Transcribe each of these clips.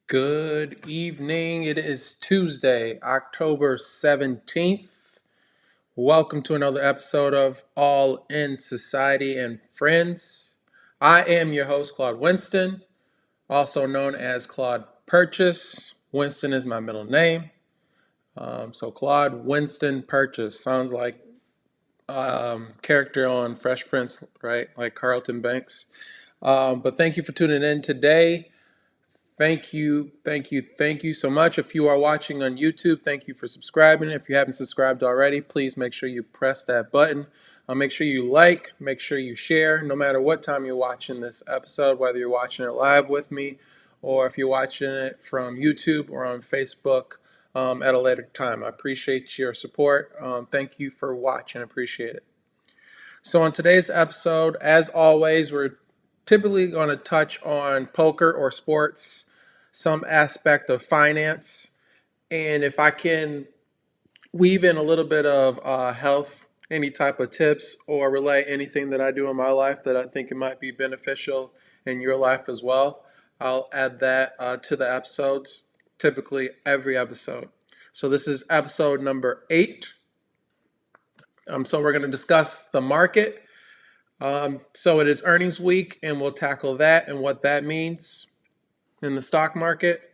Good evening. It is Tuesday, October 17th. Welcome to another episode of All in Society and Friends. I am your host, Claude Winston, also known as Claude Purchase. Winston is my middle name. So Claude Winston Purchase sounds like character on Fresh Prince, right? Like Carlton Banks. But thank you for tuning in today. Thank you so much. If you are watching on YouTube, thank you for subscribing. If you haven't subscribed already, please make sure you press that button. Make sure you like, make sure you share, no matter what time you're watching this episode, whether you're watching it live with me or if you're watching it from YouTube or on Facebook at a later time. I appreciate your support. Thank you for watching. I appreciate it. So on today's episode, as always, we're typically going to touch on poker or sports, some aspect of finance, and if I can weave in a little bit of health, any type of tips, or relay anything that I do in my life that I think it might be beneficial in your life as well, I'll add that to the episodes, typically every episode. So this is episode number 8. So we're going to discuss the market. So it is earnings week, and we'll tackle that and what that means in the stock market.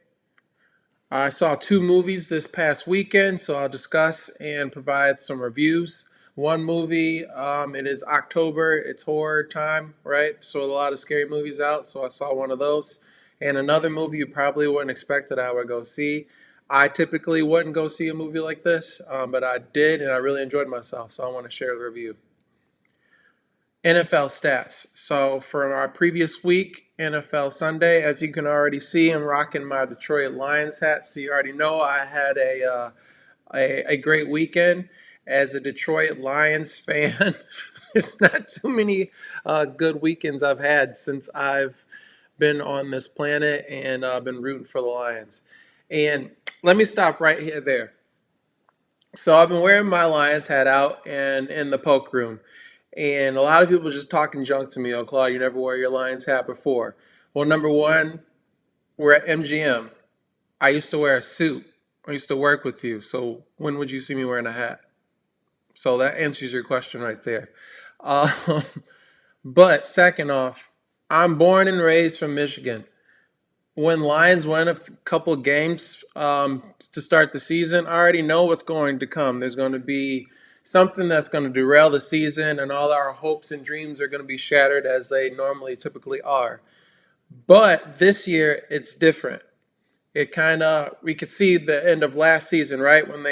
I saw 2 movies this past weekend, so I'll discuss and provide some reviews. One movie, it is October, it's horror time, right? So a lot of scary movies out, so I saw one of those. And another movie you probably wouldn't expect that I would go see. I typically wouldn't go see a movie like this, but I did, and I really enjoyed myself, so I want to share the review. NFL stats. So for our previous week, NFL Sunday, as you can already see, I'm rocking my Detroit Lions hat. So you already know I had a great weekend as a Detroit Lions fan. It's not too many good weekends I've had since I've been on this planet and been rooting for the Lions. And let me stop right here there. So I've been wearing my Lions hat out and in the poke room. And a lot of people just talking junk to me. Oh, Claude, you never wore your Lions hat before. Well, number one, we're at MGM. I used to wear a suit. I used to work with you. So when would you see me wearing a hat? So that answers your question right there. Um, but second off, I'm born and raised from Michigan. When Lions win a couple games to start the season, I already know what's going to come. There's going to be something that's going to derail the season, and all our hopes and dreams are going to be shattered as they normally typically are. But this year, it's different. We could see the end of last season, right? When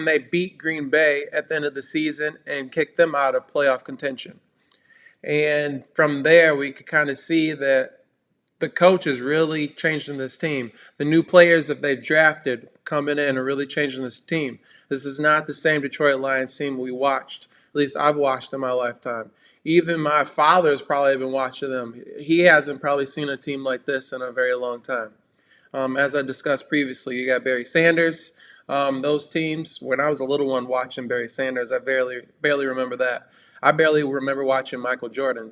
they beat Green Bay at the end of the season and kicked them out of playoff contention. And from there, we could kind of see that the coach is really changing this team. The new players that they've drafted coming in are really changing this team. This is not the same Detroit Lions team we watched. At least I've watched in my lifetime. Even my father's probably been watching them. He hasn't probably seen a team like this in a very long time. As I discussed previously, you got Barry Sanders. Those teams, when I was a little one watching Barry Sanders, I barely remember that. I barely remember watching Michael Jordan.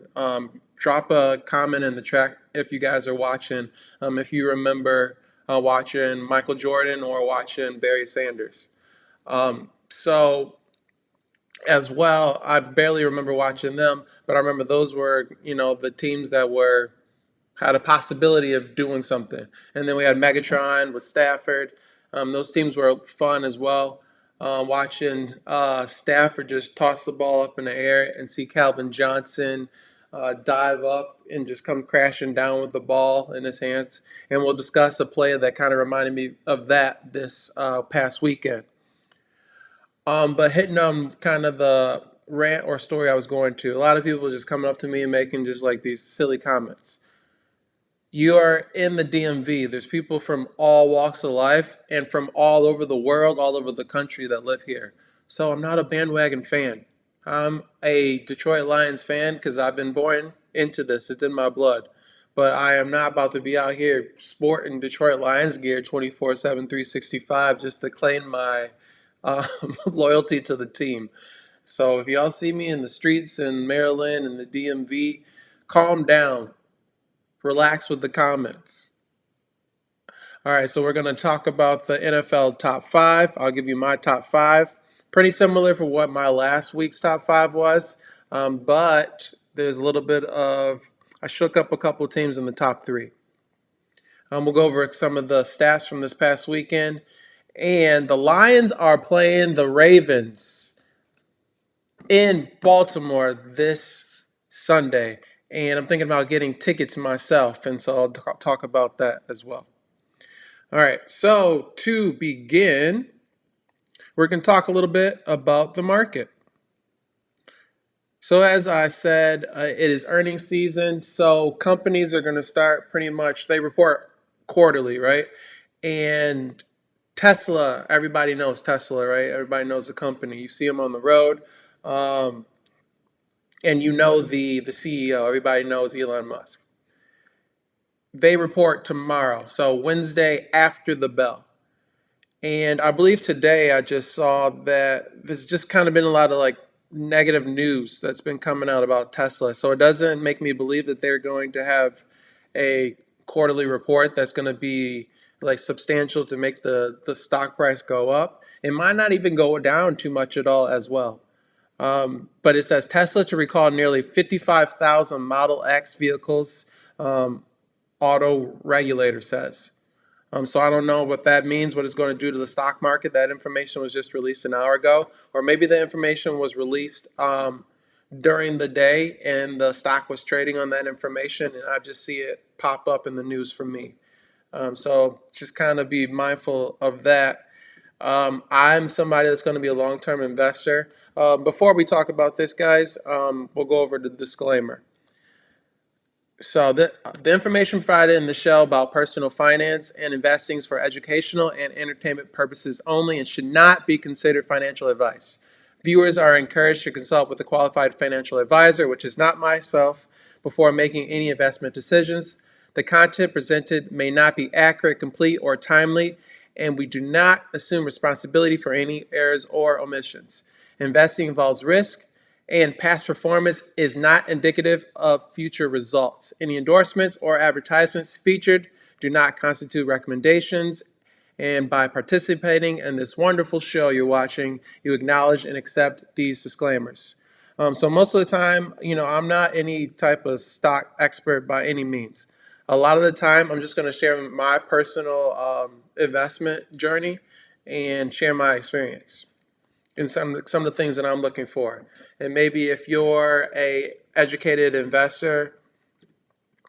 Drop a comment in the chat if you guys are watching, if you remember watching Michael Jordan or watching Barry Sanders. So as well, I barely remember watching them, but I remember those were, the teams that had a possibility of doing something. And then we had Megatron with Stafford. Those teams were fun as well. Watching Stafford just toss the ball up in the air and see Calvin Johnson dive up and just come crashing down with the ball in his hands. And we'll discuss a play that kind of reminded me of that this past weekend. But hitting on kind of the rant or story I was going to, a lot of people just coming up to me and making just like these silly comments. You are in the DMV. There's people from all walks of life and from all over the world, all over the country that live here. So I'm not a bandwagon fan. I'm a Detroit Lions fan because I've been born into this. It's in my blood. But I am not about to be out here sporting Detroit Lions gear 24/7, 365 just to claim my loyalty to the team. So if y'all see me in the streets in Maryland and the DMV, calm down. Relax with the comments. All right, so we're going to talk about the NFL top five. I'll give you my top five. Pretty similar for what my last week's top five was, but there's a little bit of, I shook up a couple teams in the top three. We'll go over some of the stats from this past weekend. And the Lions are playing the Ravens in Baltimore this Sunday. And I'm thinking about getting tickets myself, and so I'll talk about that as well. All right, so to begin, we're going to talk a little bit about the market. So, as I said, it is earnings season, so companies are going to start pretty much, they report quarterly, right? And Tesla, everybody knows Tesla, right? Everybody knows the company. You see them on the road, um, and you know the CEO. Everybody knows Elon Musk. They report tomorrow, so Wednesday after the bell. And I believe today I just saw that there's just kind of been a lot of like negative news that's been coming out about Tesla. So it doesn't make me believe that they're going to have a quarterly report that's going to be like substantial to make the stock price go up. It might not even go down too much at all as well. But it says Tesla to recall nearly 55,000 Model X vehicles, auto regulator says. So I don't know what that means, what it's going to do to the stock market. That information was just released an hour ago, or maybe the information was released during the day and the stock was trading on that information, and I just see it pop up in the news for me. So just kind of be mindful of that. I'm somebody that's going to be a long-term investor. Before we talk about this, guys, we'll go over the disclaimer. So the information provided in the show about personal finance and investing is for educational and entertainment purposes only and should not be considered financial advice. Viewers are encouraged to consult with a qualified financial advisor, which is not myself, before making any investment decisions. The content presented may not be accurate, complete, or timely, and we do not assume responsibility for any errors or omissions. Investing involves risk, and past performance is not indicative of future results. Any endorsements or advertisements featured do not constitute recommendations. And by participating in this wonderful show you're watching, you acknowledge and accept these disclaimers. So most of the time, I'm not any type of stock expert by any means. A lot of the time, I'm just going to share my personal investment journey and share my experience and some of the things that I'm looking for. And maybe if you're a educated investor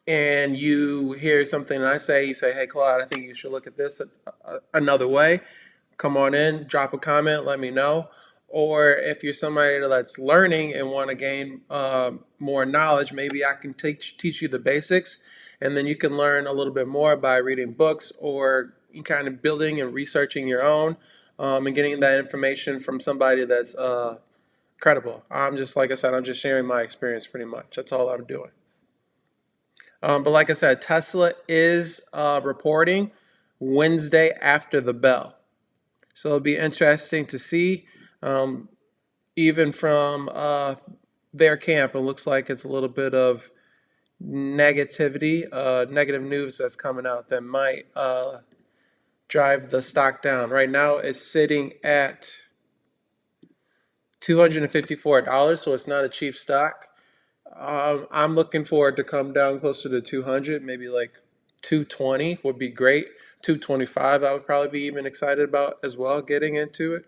and you hear something I say, you say, "Hey, Claude, I think you should look at this another way." Come on in, drop a comment, let me know. Or if you're somebody that's learning and want to gain more knowledge, maybe I can teach you the basics, and then you can learn a little bit more by reading books or kind of building and researching your own, and getting that information from somebody that's credible. I'm just, like I said, I'm just sharing my experience pretty much. That's all I'm doing. But like I said, Tesla is reporting Wednesday after the bell. So it'll be interesting to see. Even from their camp, it looks like it's a little bit of negativity, negative news that's coming out that might drive the stock down. Right now, it's sitting at $254, so it's not a cheap stock. I'm looking for it to come down closer to 200, maybe like 220 would be great. 225, I would probably be even excited about as well, getting into it.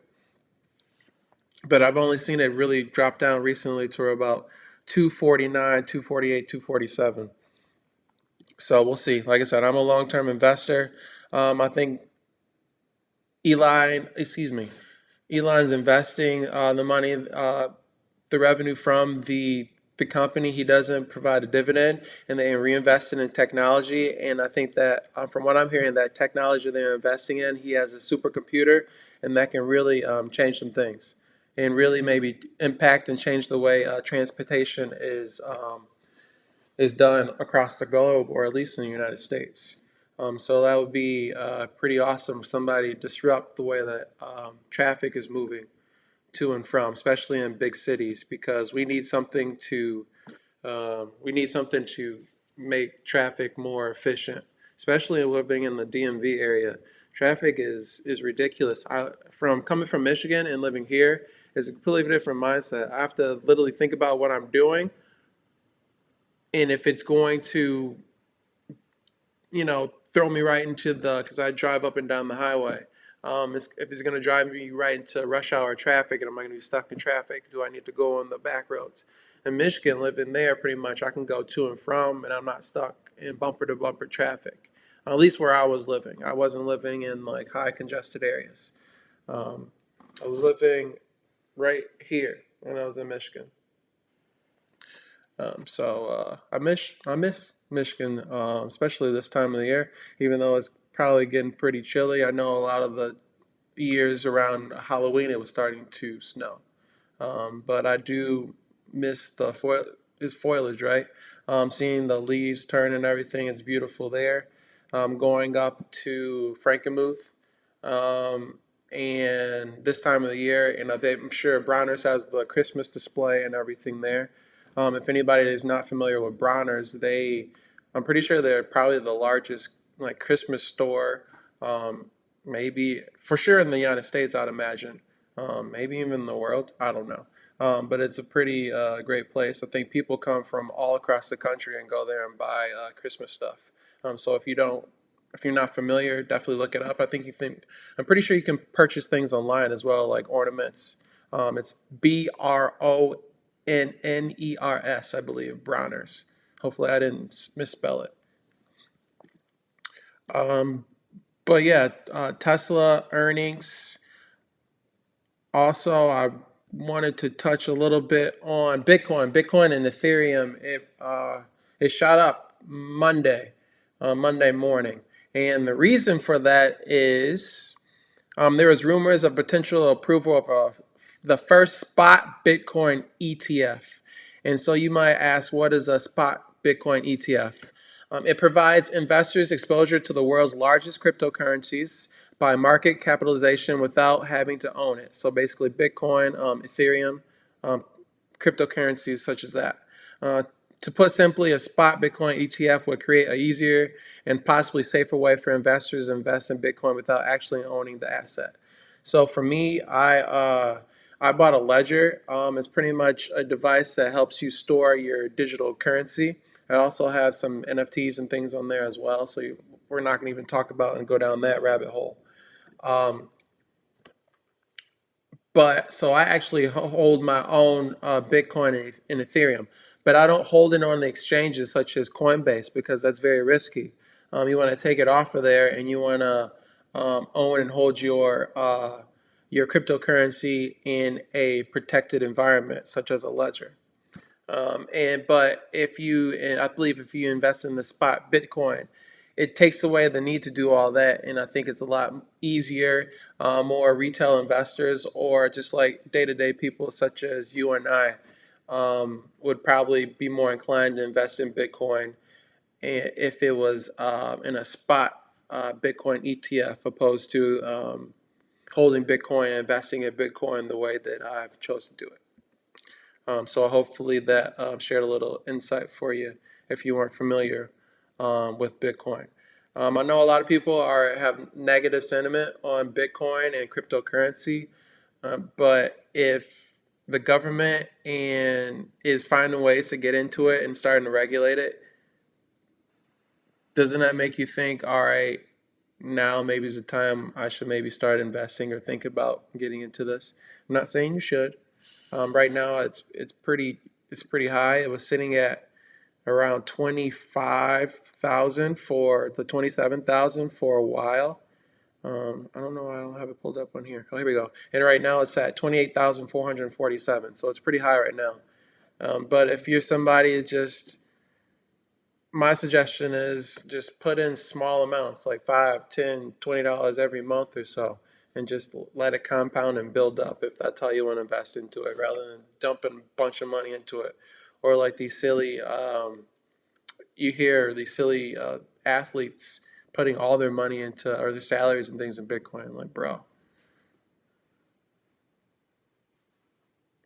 But I've only seen it really drop down recently to about 249, 248, 247. So we'll see. Like I said, I'm a long-term investor. I think Elon's investing the money, the revenue from the company. He doesn't provide a dividend, and they reinvest it in technology. And I think that from what I'm hearing, that technology they're investing in, he has a supercomputer, and that can really change some things, and really maybe impact and change the way transportation is done across the globe, or at least in the United States. So that would be pretty awesome. Somebody disrupt the way that traffic is moving to and from, especially in big cities, because we need something to make traffic more efficient especially living in the DMV area. Traffic is ridiculous. From coming from Michigan and living here is a completely different mindset. I have to literally think about what I'm doing and if it's going to, throw me right into because I drive up and down the highway. If it's going to drive me right into rush hour traffic and am I going to be stuck in traffic? Do I need to go on the back roads? In Michigan, living there, pretty much I can go to and from and I'm not stuck in bumper to bumper traffic. At least where I was living. I wasn't living in like high congested areas. Um, I was living right here when I was in Michigan. I miss Michigan, especially this time of the year. Even though it's probably getting pretty chilly, I know a lot of the years around Halloween it was starting to snow. But I do miss is foliage, right? Seeing the leaves turn and everything, it's beautiful there. Going up to Frankenmuth, and this time of the year, and I'm sure Bronner's has the Christmas display and everything there. If anybody is not familiar with Bronner's, I'm pretty sure they're probably the largest like Christmas store, maybe for sure in the United States, I'd imagine, maybe even in the world. I don't know. But it's a pretty great place. I think people come from all across the country and go there and buy Christmas stuff. So if you're not familiar, definitely look it up. I'm pretty sure you can purchase things online as well, like ornaments. It's Bronners, I believe, Bronners. Hopefully, I didn't misspell it. Um, but yeah, Tesla earnings. Also, I wanted to touch a little bit on Bitcoin. Bitcoin and Ethereum. It shot up Monday morning, and the reason for that is there was rumors of potential approval of the first spot Bitcoin ETF. And so you might ask, what is a spot Bitcoin ETF? It provides investors exposure to the world's largest cryptocurrencies by market capitalization without having to own it. So basically, Bitcoin, Ethereum, um, cryptocurrencies such as that. Uh, to put simply, a spot Bitcoin ETF would create a easier and possibly safer way for investors to invest in Bitcoin without actually owning the asset. So for me, I bought a Ledger. It's pretty much a device that helps you store your digital currency. I also have some NFTs and things on there as well. We're not going to even talk about and go down that rabbit hole. Um, but so I actually hold my own Bitcoin and Ethereum, but I don't hold it on the exchanges such as Coinbase because that's very risky. You want to take it off of there, and you want to own and hold your cryptocurrency in a protected environment, such as a ledger. But and I believe if you invest in the spot Bitcoin, it takes away the need to do all that, and I think it's a lot easier. More retail investors or just like day-to-day people such as you and I would probably be more inclined to invest in Bitcoin if it was in a spot Bitcoin ETF opposed to holding Bitcoin and investing in Bitcoin the way that I've chosen to do it. So hopefully that shared a little insight for you if you weren't familiar with Bitcoin. I know a lot of people have negative sentiment on Bitcoin and cryptocurrency, but if the government and is finding ways to get into it and starting to regulate it, doesn't that make you think, all right, now maybe is the time I should maybe start investing or think about getting into this? I'm not saying you should. Right now, it's pretty high. It was sitting at around 25,000 for the 27,000 for a while. I don't know. I don't have it pulled up on here. Oh, here we go. And right now it's at 28,447. So it's pretty high right now. But if you're somebody my suggestion is just put in small amounts like 5, 10, $20 every month or so and just let it compound and build up if that's how you want to invest into it rather than dumping a bunch of money into it. Or like you hear these silly athletes putting all their money into or their salaries and things in Bitcoin. Like, bro,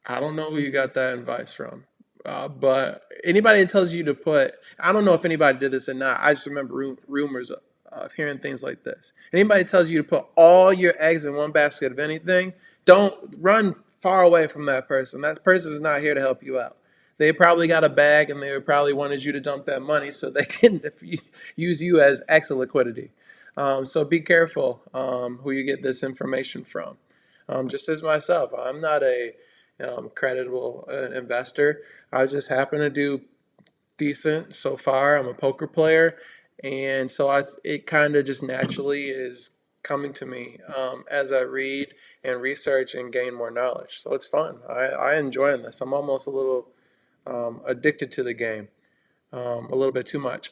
I don't know who you got that advice from. But anybody that tells you to put, I don't know if anybody did this or not. I just remember rumors of hearing things like this. Anybody that tells you to put all your eggs in one basket of anything, don't run far away from that person. That person is not here to help you out. They probably got a bag and they probably wanted you to dump that money so they can use you as extra liquidity. So be careful who you get this information from. Just as myself, I'm not a creditable investor. I just happen to do decent so far. I'm a poker player, and so it kind of just naturally is coming to me as I read and research and gain more knowledge. So it's fun. I enjoy this. I'm almost a little addicted to the game, a little bit too much.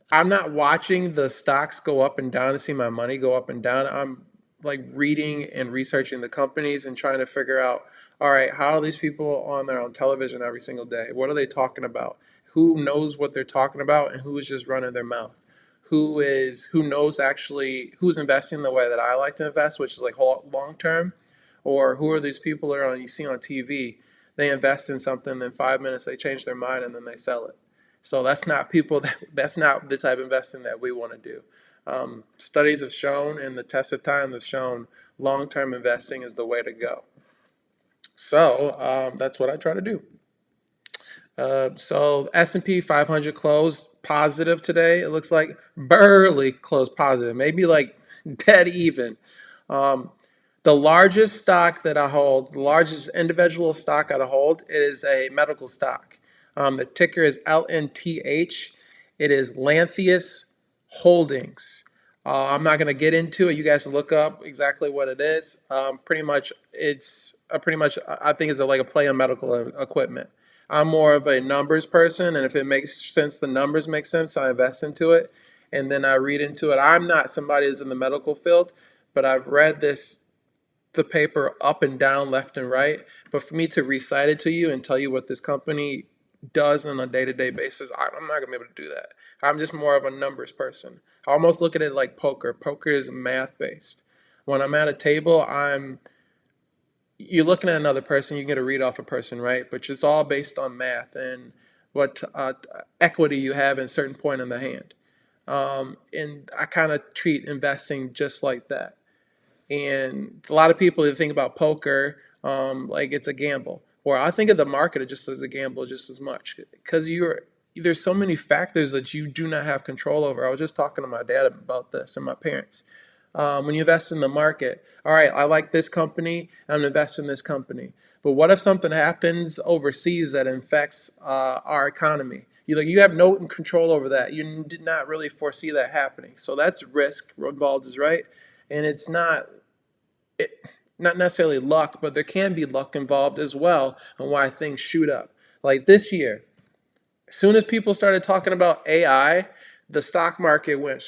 I'm not watching the stocks go up and down to see my money go up and down. I'm like reading and researching the companies and trying to figure out, all right, how are these people on their own television every single day? What are they talking about? Who knows what they're talking about and who is just running their mouth? Who knows actually who's investing the way that I like to invest, which is like long term, or who are these people that are on you see on TV? They invest in something, then 5 minutes they change their mind and then they sell it. So that's not the type of investing that we want to do. Studies have shown and the test of time have shown long-term investing is the way to go. So that's what I try to do. So S&P 500 closed positive today. It looks like barely closed positive, maybe like dead even. Um, the largest stock that I hold, the largest individual stock I hold, it is a medical stock. The ticker is LNTH. It is Lantheus Holdings. I'm not going to get into it. You guys can look up exactly what it is. Pretty much, I think it's like a play on medical equipment. I'm more of a numbers person, and if it makes sense, the numbers make sense, I invest into it, and then I read into it. I'm not somebody who's in the medical field, but I've read the paper up and down, left and right. But for me to recite it to you and tell you what this company does on a day-to-day basis, I'm not gonna be able to do that. I'm just more of a numbers person. I almost look at it like poker. Poker is math-based. When I'm at a table, you're looking at another person, you get a read off a person, right? But it's all based on math and what equity you have in a certain point in the hand. And I kind of treat investing just like that. And a lot of people think about poker like it's a gamble. Or I think of the market just as a gamble just as much because there's so many factors that you do not have control over. I was just talking to my dad about this and my parents. When you invest in the market, all right, I like this company, I'm investing in this company. But what if something happens overseas that infects our economy? You have no control over that. You did not really foresee that happening. So that's risk involved, is right, and it's it, not necessarily luck, but there can be luck involved as well on why things shoot up. Like this year, as soon as people started talking about AI, the stock market went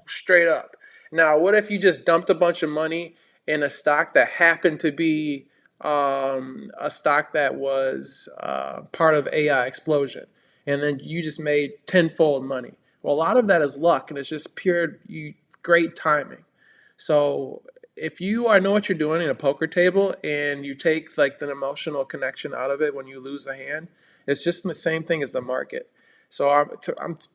straight up. Now, what if you just dumped a bunch of money in a stock that happened to be a stock that was part of AI explosion, and then you just made tenfold money? Well, a lot of that is luck, and it's just pure great timing. So if you know what you're doing in a poker table and you take like the emotional connection out of it when you lose a hand, it's just the same thing as the market. So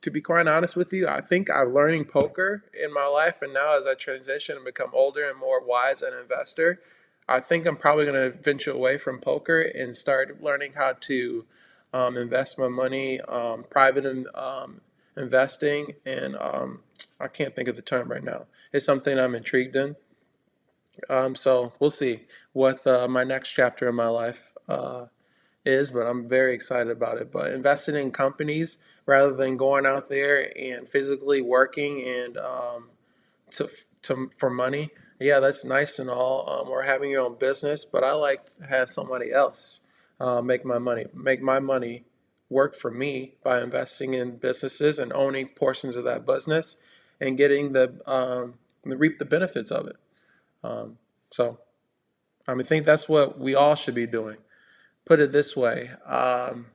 to be quite honest with you, I think I'm learning poker in my life, and now as I transition and become older and more wise as an investor, I think I'm probably going to venture away from poker and start learning how to invest my money, investing, and I can't think of the term right now. It's something I'm intrigued in. So we'll see what my next chapter in my life is, but I'm very excited about it. But investing in companies rather than going out there and physically working and to, for money, yeah, that's nice and all. Or having your own business, but I like to have somebody else make my money work for me by investing in businesses and owning portions of that business and getting the reap the benefits of it. Um, so I think that's what we all should be doing. Put it this way, and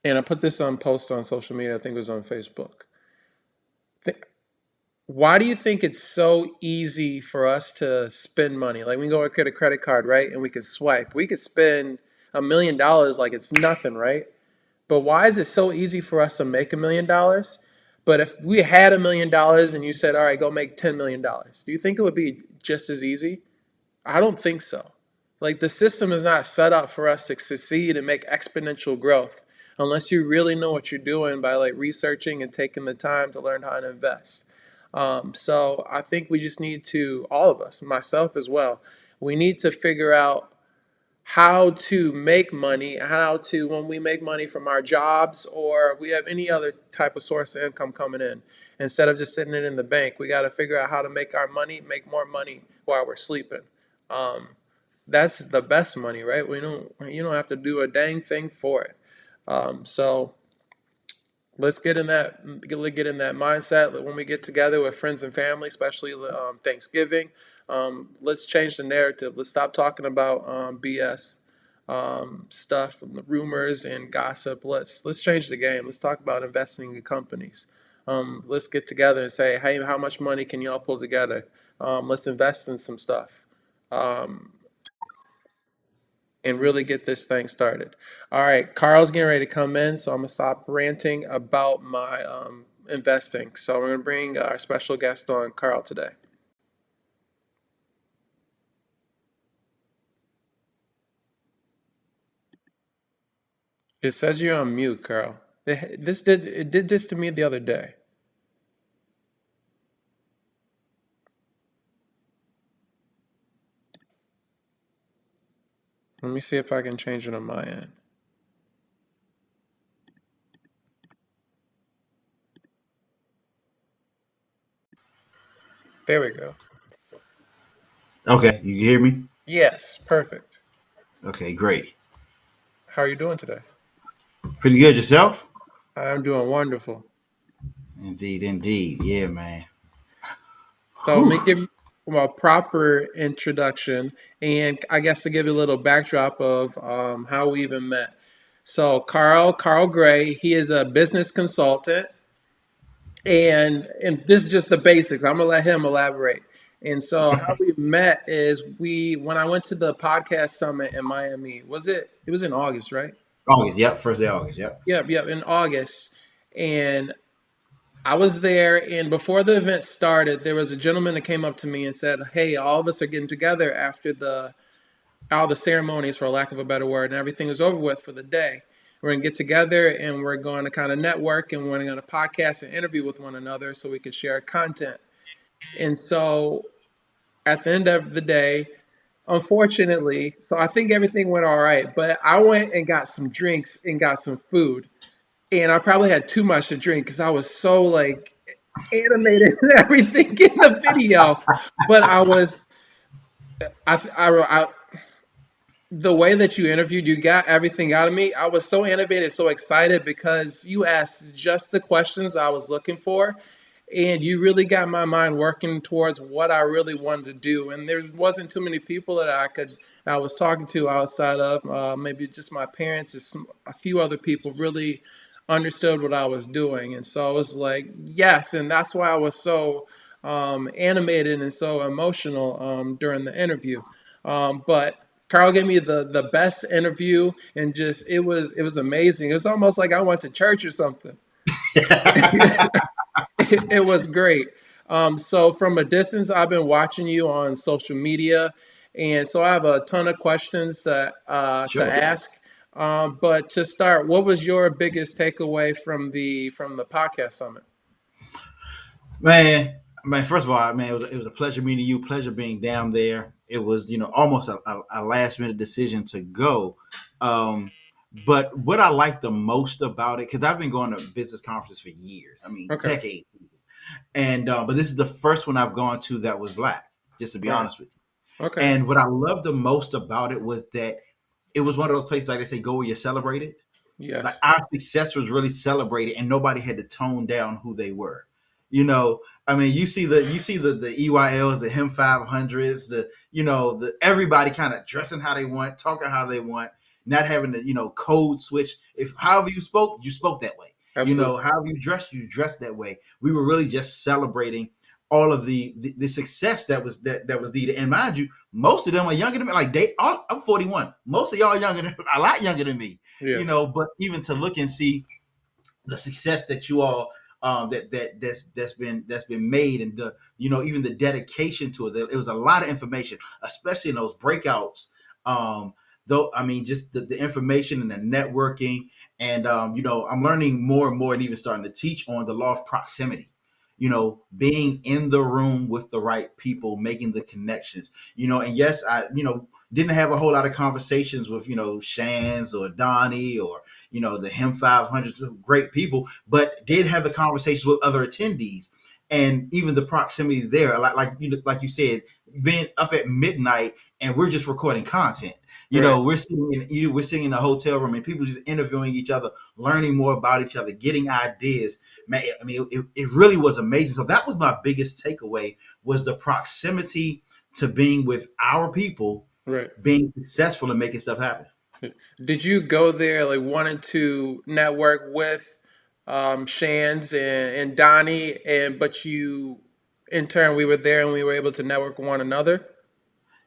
I put this on post on social media. I think it was on Facebook. Why do you think it's so easy for us to spend money? Like we go and get a credit card, right? And we can swipe. We could spend $1 million like it's nothing, right? But why is it so easy for us to make $1 million? But if we had $1 million and you said, all right, go make $10 million, do you think it would be just as easy? I don't think so. Like the system is not set up for us to succeed and make exponential growth unless you really know what you're doing by like researching and taking the time to learn how to invest. So I think we just need to, all of us, myself as well, we need to figure out how to make money, how to, when we make money from our jobs or we have any other type of source of income coming in, instead of just sitting it in the bank, we got to figure out how to make our money, make more money while we're sleeping. Um, that's the best money, right? You don't have to do a dang thing for it. So let's get in that mindset that when we get together with friends and family, especially Thanksgiving. Let's change the narrative. Let's stop talking about BS stuff, and the rumors and gossip. Let's change the game. Let's talk about investing in companies. Let's get together and say, hey, how much money can y'all pull together? Let's invest in some stuff. Um, and really get this thing started. All right, Carl's getting ready to come in, so I'm gonna stop ranting about my investing. So we're gonna bring our special guest on, Carl, today. It says you're on mute, Carl. It did this to me the other day. Let me see if I can change it on my end. There we go. Okay, you can hear me? Yes, perfect. Okay, great. How are you doing today? Pretty good yourself? I'm doing wonderful. Indeed, indeed. Yeah, man. So let Whew. me give you a proper introduction, and I guess to give you a little backdrop of how we even met. So Carl Gray, he is a business consultant, and this is just the basics. I'm gonna let him elaborate. And so how we met is we when I went to the podcast summit in Miami. It was in August, right? August, yep. First day August, yep. Yep, in August. And I was there, and before the event started, there was a gentleman that came up to me and said, "Hey, all of us are getting together after the all the ceremonies, for lack of a better word, and everything is over with for the day. We're gonna get together and we're going to kind of network, and we're going to podcast and interview with one another so we can share content." And so, at the end of the day, unfortunately, so I think everything went all right, but I went and got some drinks and got some food, and I probably had too much to drink because I was so like animated and everything in the video. But I the way that you interviewed, you got everything out of me. I was so animated, so excited because you asked just the questions I was looking for, and you really got my mind working towards what I really wanted to do. And there wasn't too many people that I was talking to outside of maybe just my parents, just a few other people really understood what I was doing, and so I was like, yes, and that's why I was so animated and so emotional during the interview. But Carl gave me the best interview, and just it was amazing. It was almost like I went to church or something. It was great. So from a distance, I've been watching you on social media, and so I have a ton of questions to Sure. ask. But to start, what was your biggest takeaway from the podcast summit? Man, first of all, man, it was a pleasure meeting you, pleasure being down there. It was, almost a last minute decision to go. Um, but what I like the most about it, because I've been going to business conferences for years, I mean, Okay. decades. And but this is the first one I've gone to that was black, just to be Wow. honest with you. Okay. And what I loved the most about it was that it was one of those places like they say, go where you're celebrated. Like Yes. our success was really celebrated, and nobody had to tone down who they were. You know, I mean, you see the EYLs, the Him 500s, the everybody kind of dressing how they want, talking how they want, not having to code switch. If however you spoke that way. Absolutely. However you dress that way. We were really just celebrating all of the success that was needed. And mind you, most of them are younger than me. Like I'm 41. Most of y'all younger than a lot younger than me. Yes. But even to look and see the success that you all that's been made, and the even the dedication to it. It was a lot of information, especially in those breakouts. Though I mean, just the information and the networking, and I'm learning more and more, and even starting to teach on the law of proximity. Being in the room with the right people, making the connections. And yes, I didn't have a whole lot of conversations with Shans or Donnie or the Him 500s, great people, but did have the conversations with other attendees, and even the proximity there, like you said, being up at midnight and we're just recording content. Right. We're sitting in a hotel room and people just interviewing each other, learning more about each other, getting ideas. Man, I mean, it really was amazing. So that was my biggest takeaway, was the proximity to being with our people, Right. being successful and making stuff happen. Did you go there like wanting to network with Shans and Donnie, and but you in turn we were there and we were able to network with one another?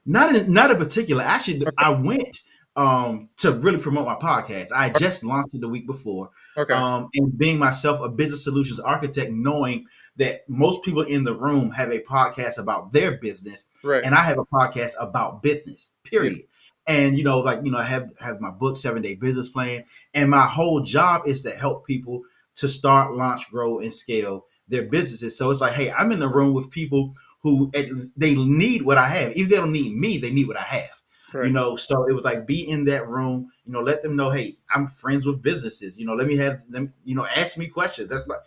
Not in particular. Actually, Okay. I went to really promote my podcast. I had just launched it the week before. Okay. And being myself a business solutions architect, knowing that most people in the room have a podcast about their business, Right. and I have a podcast about business, Yeah. period. And I have my book, 7-Day Business Plan, and my whole job is to help people to start, launch, grow, and scale their businesses. So it's like, hey, I'm in the room with people who they need what I have. If they don't need me, they need what I have. Right. So it was like, be in that room, let them know, hey, I'm friends with businesses. Let me have them, ask me questions. That's my,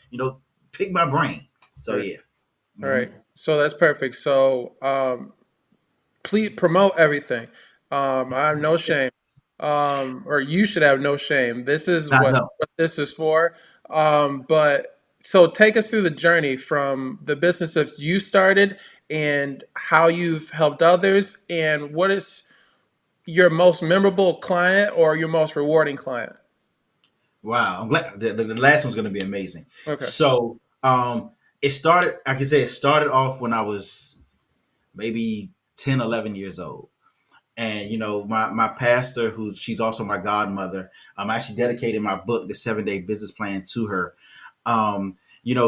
pick my brain. So Right. yeah. All Mhm. right. So that's perfect. So please promote everything. I have no shame. Or you should have no shame. This is I know. what this is for. But so take us through the journey from the businesses you started and how you've helped others, and what is your most memorable client or your most rewarding client? Wow. I'm glad the last one's going to be amazing. Okay. So, I can say it started off when I was maybe 10, 11 years old. And my pastor, who she's also my godmother, I'm actually dedicating my book, the 7-Day Business Plan, to her.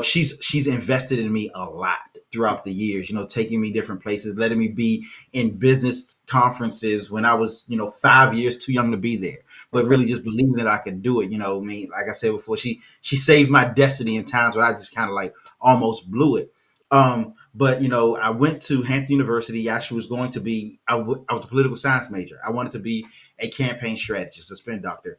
She's invested in me a lot throughout the years, taking me different places, letting me be in business conferences when I was 5 years too young to be there, but Okay. really just believing that I could do it. I mean, like I said before, she saved my destiny in times where I just kind of like almost blew it. But I went to Hampton University. Actually, was going to be. I was a political science major. I wanted to be a campaign strategist, a spin doctor,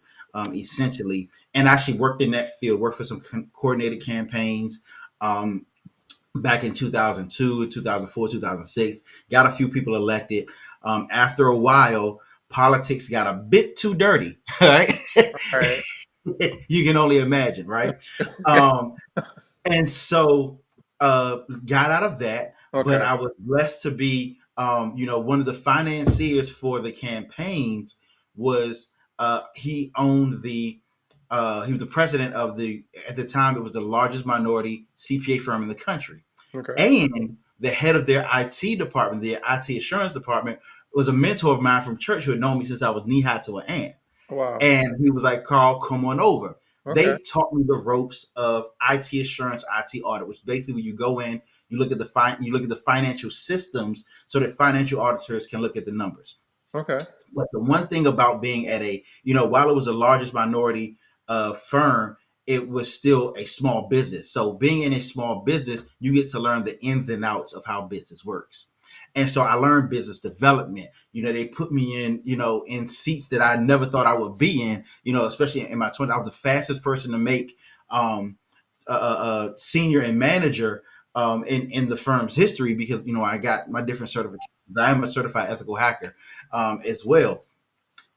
essentially, and I actually worked in that field. Worked for some coordinated campaigns um, back in 2002, 2004, 2006. Got a few people elected. After a while, politics got a bit too dirty. Right? All right. You can only imagine, right? Um, and so got out of that, but Okay. I was blessed to be one of the financiers for the campaigns. Was He owned he was the president of at the time, it was the largest minority CPA firm in the country, Okay. and the head of their IT department, their IT assurance department, was a mentor of mine from church who had known me since I was knee high to an ant. Wow. And he was like, Carl, come on over. Okay. They taught me the ropes of IT assurance, IT audit, which basically when you go in, you look at the financial systems so that financial auditors can look at the numbers. Okay. But the one thing about being at while it was the largest minority firm, it was still a small business. So being in a small business, you get to learn the ins and outs of how business works. And so I learned business development. They put me in seats that I never thought I would be in, especially in my 20s. I was the fastest person to make senior and manager in the firm's history, because I got my different certifications. I am a certified ethical hacker as well.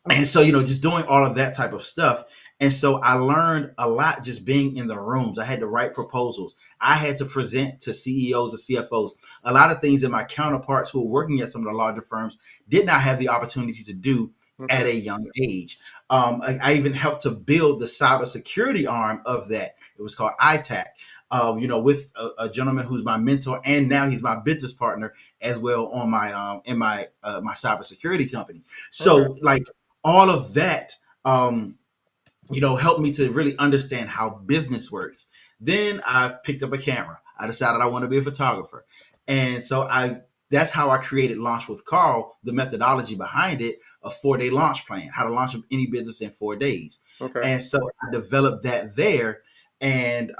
And so, just doing all of that type of stuff. And so I learned a lot just being in the rooms. I had to write proposals. I had to present to CEOs and CFOs. A lot of things that my counterparts who were working at some of the larger firms did not have the opportunity to do at Okay. a young age. I even helped to build the cybersecurity arm of that. It was called ITAC. with a gentleman who's my mentor, and now he's my business partner as well on my in my cybersecurity company. Okay. So like all of that, um, helped me to really understand how business works. Then I picked up a camera. I decided I want to be a photographer. And so that's how I created Launch with Carl, the methodology behind it, a 4-day launch plan, how to launch any business in 4 days. Okay. And so I developed that there. And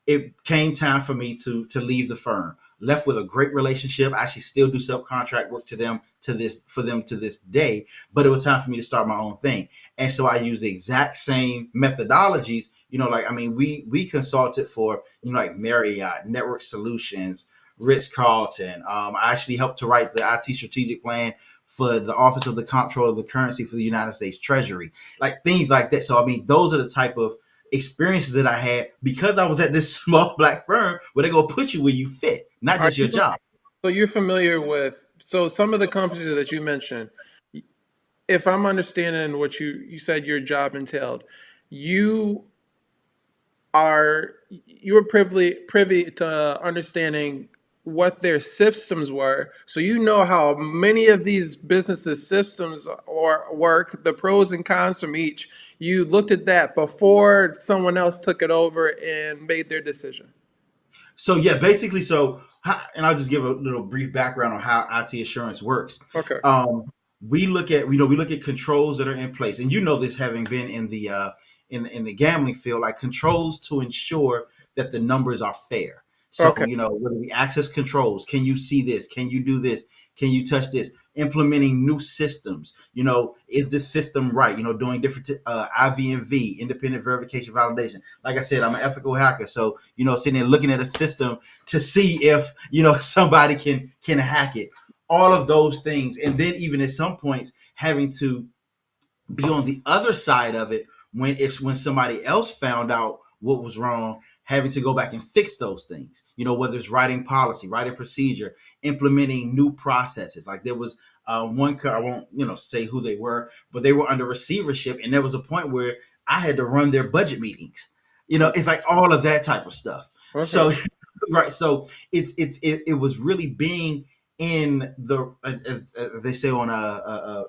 it came time for me to leave the firm. Left with a great relationship. I actually still do subcontract work for them to this day, but it was time for me to start my own thing. And so I use the exact same methodologies. We consulted for, like Marriott, Network Solutions, Ritz Carlton. I actually helped to write the IT strategic plan for the Office of the Comptroller of the Currency for the United States Treasury, like things like that. So, those are the type of experiences that I had because I was at this small black firm where they're going to put you where you fit, not Are just your you job. so you're familiar with some of the companies that you mentioned? If I'm understanding what you said your job entailed, you you were privy to understanding what their systems were, so you know how many of these businesses systems or work, the pros and cons from each. You looked at that before someone else took it over and made their decision. So yeah, basically, and I'll just give a little brief background on how IT assurance works. Okay. Um, we look at controls that are in place, and this having been in the in the gambling field, like controls to ensure that the numbers are fair. So Okay. whether we access controls, can you see this? Can you do this? Can you touch this? Implementing new systems. Is this system right? Doing different IVMV, independent verification validation. Like I said, I'm an ethical hacker, so sitting there looking at a system to see if somebody can hack it. All of those things, and then even at some points having to be on the other side of it when somebody else found out what was wrong, having to go back and fix those things. Whether it's writing policy, writing procedure, implementing new processes. Like there was one, I won't say who they were, but they were under receivership, and there was a point where I had to run their budget meetings. It's like all of that type of stuff. Okay. So right, so it was really being in the as they say on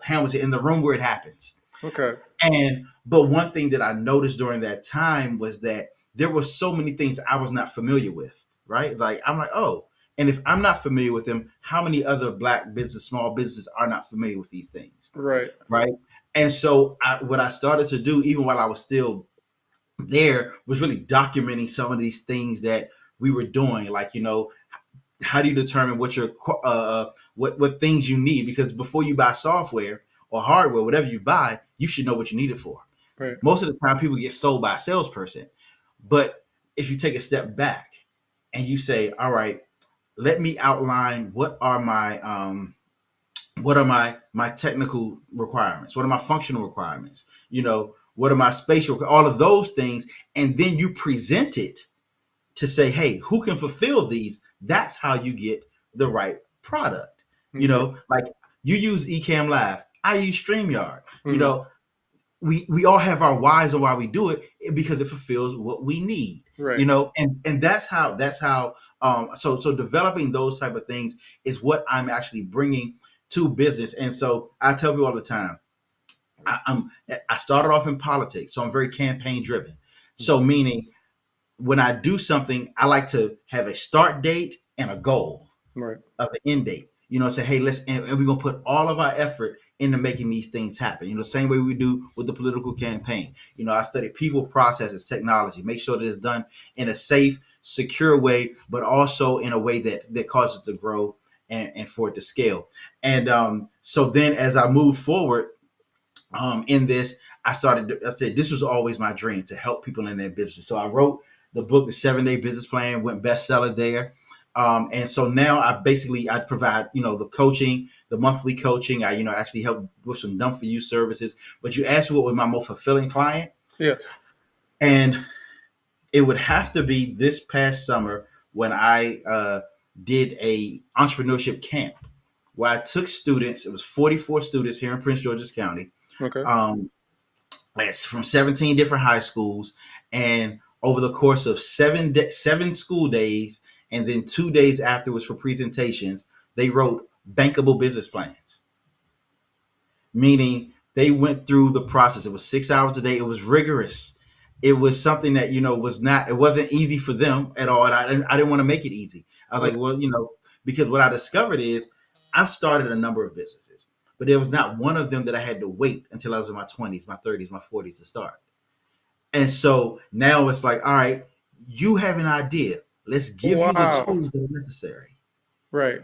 Hamilton, in the room where it happens. Okay. But one thing that I noticed during that time was that there were so many things I was not familiar with, right? Like I'm like, oh, and if I'm not familiar with them, how many other black business, small businesses are not familiar with these things, Right. right? And so what I started to do, even while I was still there, was really documenting some of these things that we were doing. Like, how do you determine what your what things you need? Because before you buy software or hardware, whatever you buy, you should know what you need it for. Right. Most of the time, people get sold by a salesperson. But if you take a step back and you say, all right, let me outline what are my technical requirements, what are my functional requirements, what are my spatial, all of those things, and then you present it to say, hey, who can fulfill these? That's how you get the right product. Okay. Like you use Ecamm Live, I use StreamYard. Mhm. We all have our whys on why we do it, because it fulfills what we need. Right. And so developing those type of things is what I'm actually bringing to business. And so I tell people all the time, I started off in politics, so I'm very campaign driven. So meaning when I do something, I like to have a start date and a goal Right. of an end date. Say, hey, and we're gonna put all of our effort into making these things happen. The same way we do with the political campaign. I study people, processes, technology, make sure that it's done in a safe, secure way, but also in a way that causes it to grow and for it to scale. And so then as I moved forward in this, I said this was always my dream, to help people in their business. So I wrote the book, The 7-Day Business Plan, went bestseller there. And so now I provide, the coaching, the monthly coaching. I, actually help with some done for you services. But you asked what was my most fulfilling client, Yes. and it would have to be this past summer when I did a entrepreneurship camp where I took students. It was 44 students here in Prince George's County. Okay. It's from 17 different high schools, and over the course of 7 school days, and then 2 days afterwards for presentations. They wrote bankable business plans, meaning they went through the process. It was 6 hours a day. It was rigorous. It was something that was not. It wasn't easy for them at all. And I didn't want to make it easy. I was Right. like, well, because what I discovered is I've started a number of businesses, but there was not one of them that I had to wait until I was in my 20s, my 30s, my 40s to start. And so now it's like, all right, you have an idea. Let's give you the Wow. tools that are necessary. Right.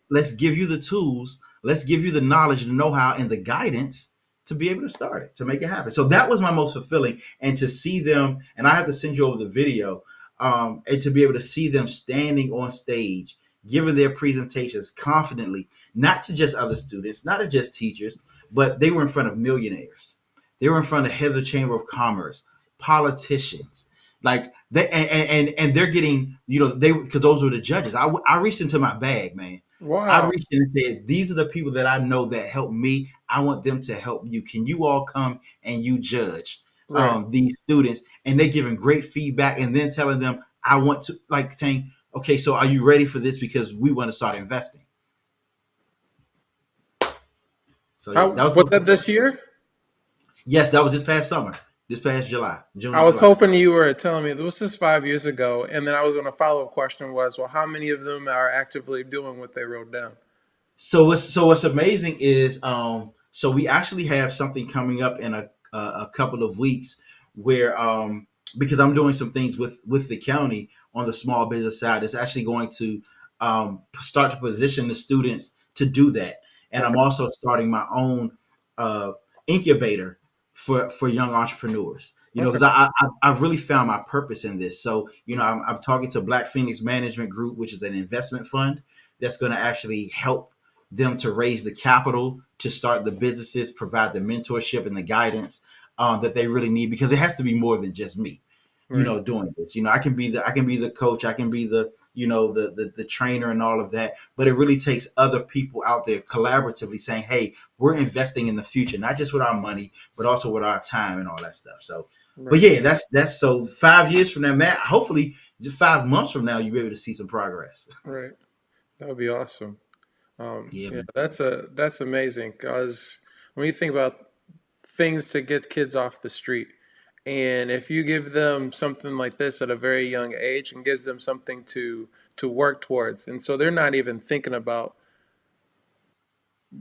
Let's give you the tools. Let's give you the knowledge, the know-how, and the guidance to be able to start it, to make it happen. So that was my most fulfilling. And to see them, and I have to send you over the video, and to be able to see them standing on stage, giving their presentations confidently, not to just other students, not to just teachers, but they were in front of millionaires. They were in front of head of the Chamber of Commerce, politicians. Like they and they're getting, they, because those were the judges. I reached into my bag, man. I Wow. reached in and said, these are the people that I know that help me. I want them to help you. Can you all come and you judge Right. these students? And they're giving great feedback, and then telling them, I want to, like, saying, okay, so are you ready for this? Because we want to start investing. So yeah, How that was was most that this fulfilling. year? Yes, that was this past summer, this past July, June I and was July. hoping you were telling me this was 5 years ago, and then I was going to follow up question was, well, how many of them are actively doing what they wrote down? So what's amazing is, so we actually have something coming up in a couple of weeks where, because I'm doing some things with the county on the small business side, it's actually going to start to position the students to do that. And I'm Okay. also starting my own uh, incubator for young entrepreneurs. Okay. Because I've really found my purpose in this. So I'm talking to Black Phoenix Management Group, which is an investment fund that's going to actually help them to raise the capital to start the businesses, provide the mentorship and the guidance that they really need, because it has to be more than just me, Right. doing this. I can be the coach, I can be the the trainer and all of that, but it really takes other people out there collaboratively saying, hey, we're investing in the future, not just with our money, but also with our time and all that stuff. So, but Right. yeah, that's so 5 years from now, Matt. Hopefully, just 5 months from now, you'll be able to see some progress. Right. That would be awesome. Yeah, Yeah, man. that's amazing because when you think about things to get kids off the street, and if you give them something like this at a very young age and gives them something to work towards, and so they're not even thinking about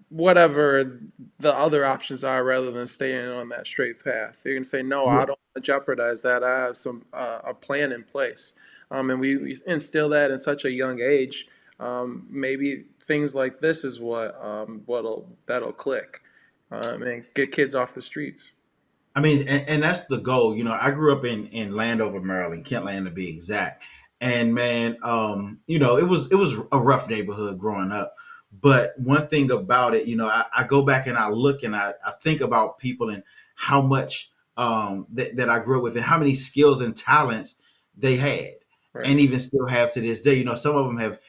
whatever the other options are rather than staying on that straight path. They're gonna say, no, I Yeah. don't want to jeopardize that. I have some a plan in place, and we instill that in such a young age. Maybe things like this is what'll that'll click, and get kids off the streets. I mean, and that's the goal. I grew up in Landover, Maryland, Kentland to be exact. And man, it was a rough neighborhood growing up. But one thing about it, I go back and I look and I think about people and how much that I grew up with, and how many skills and talents they had, Right, and even still have to this day. Some of them have,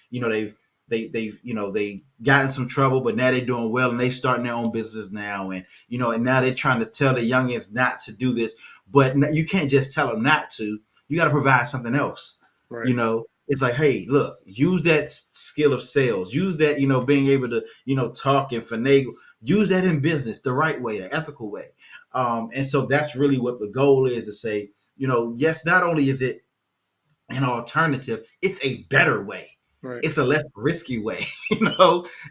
they got in some trouble, but now they're doing well and they starting their own business now. And now they're trying to tell the youngins not to do this, but you can't just tell them not to. You got to provide something else. right, It's like, hey, look, use that skill of sales, use that, being able to, talk and finagle, use that in business the right way, the ethical way. And so that's really what the goal is, to say, yes, not only is it an alternative, it's a better way. right, It's a less risky way.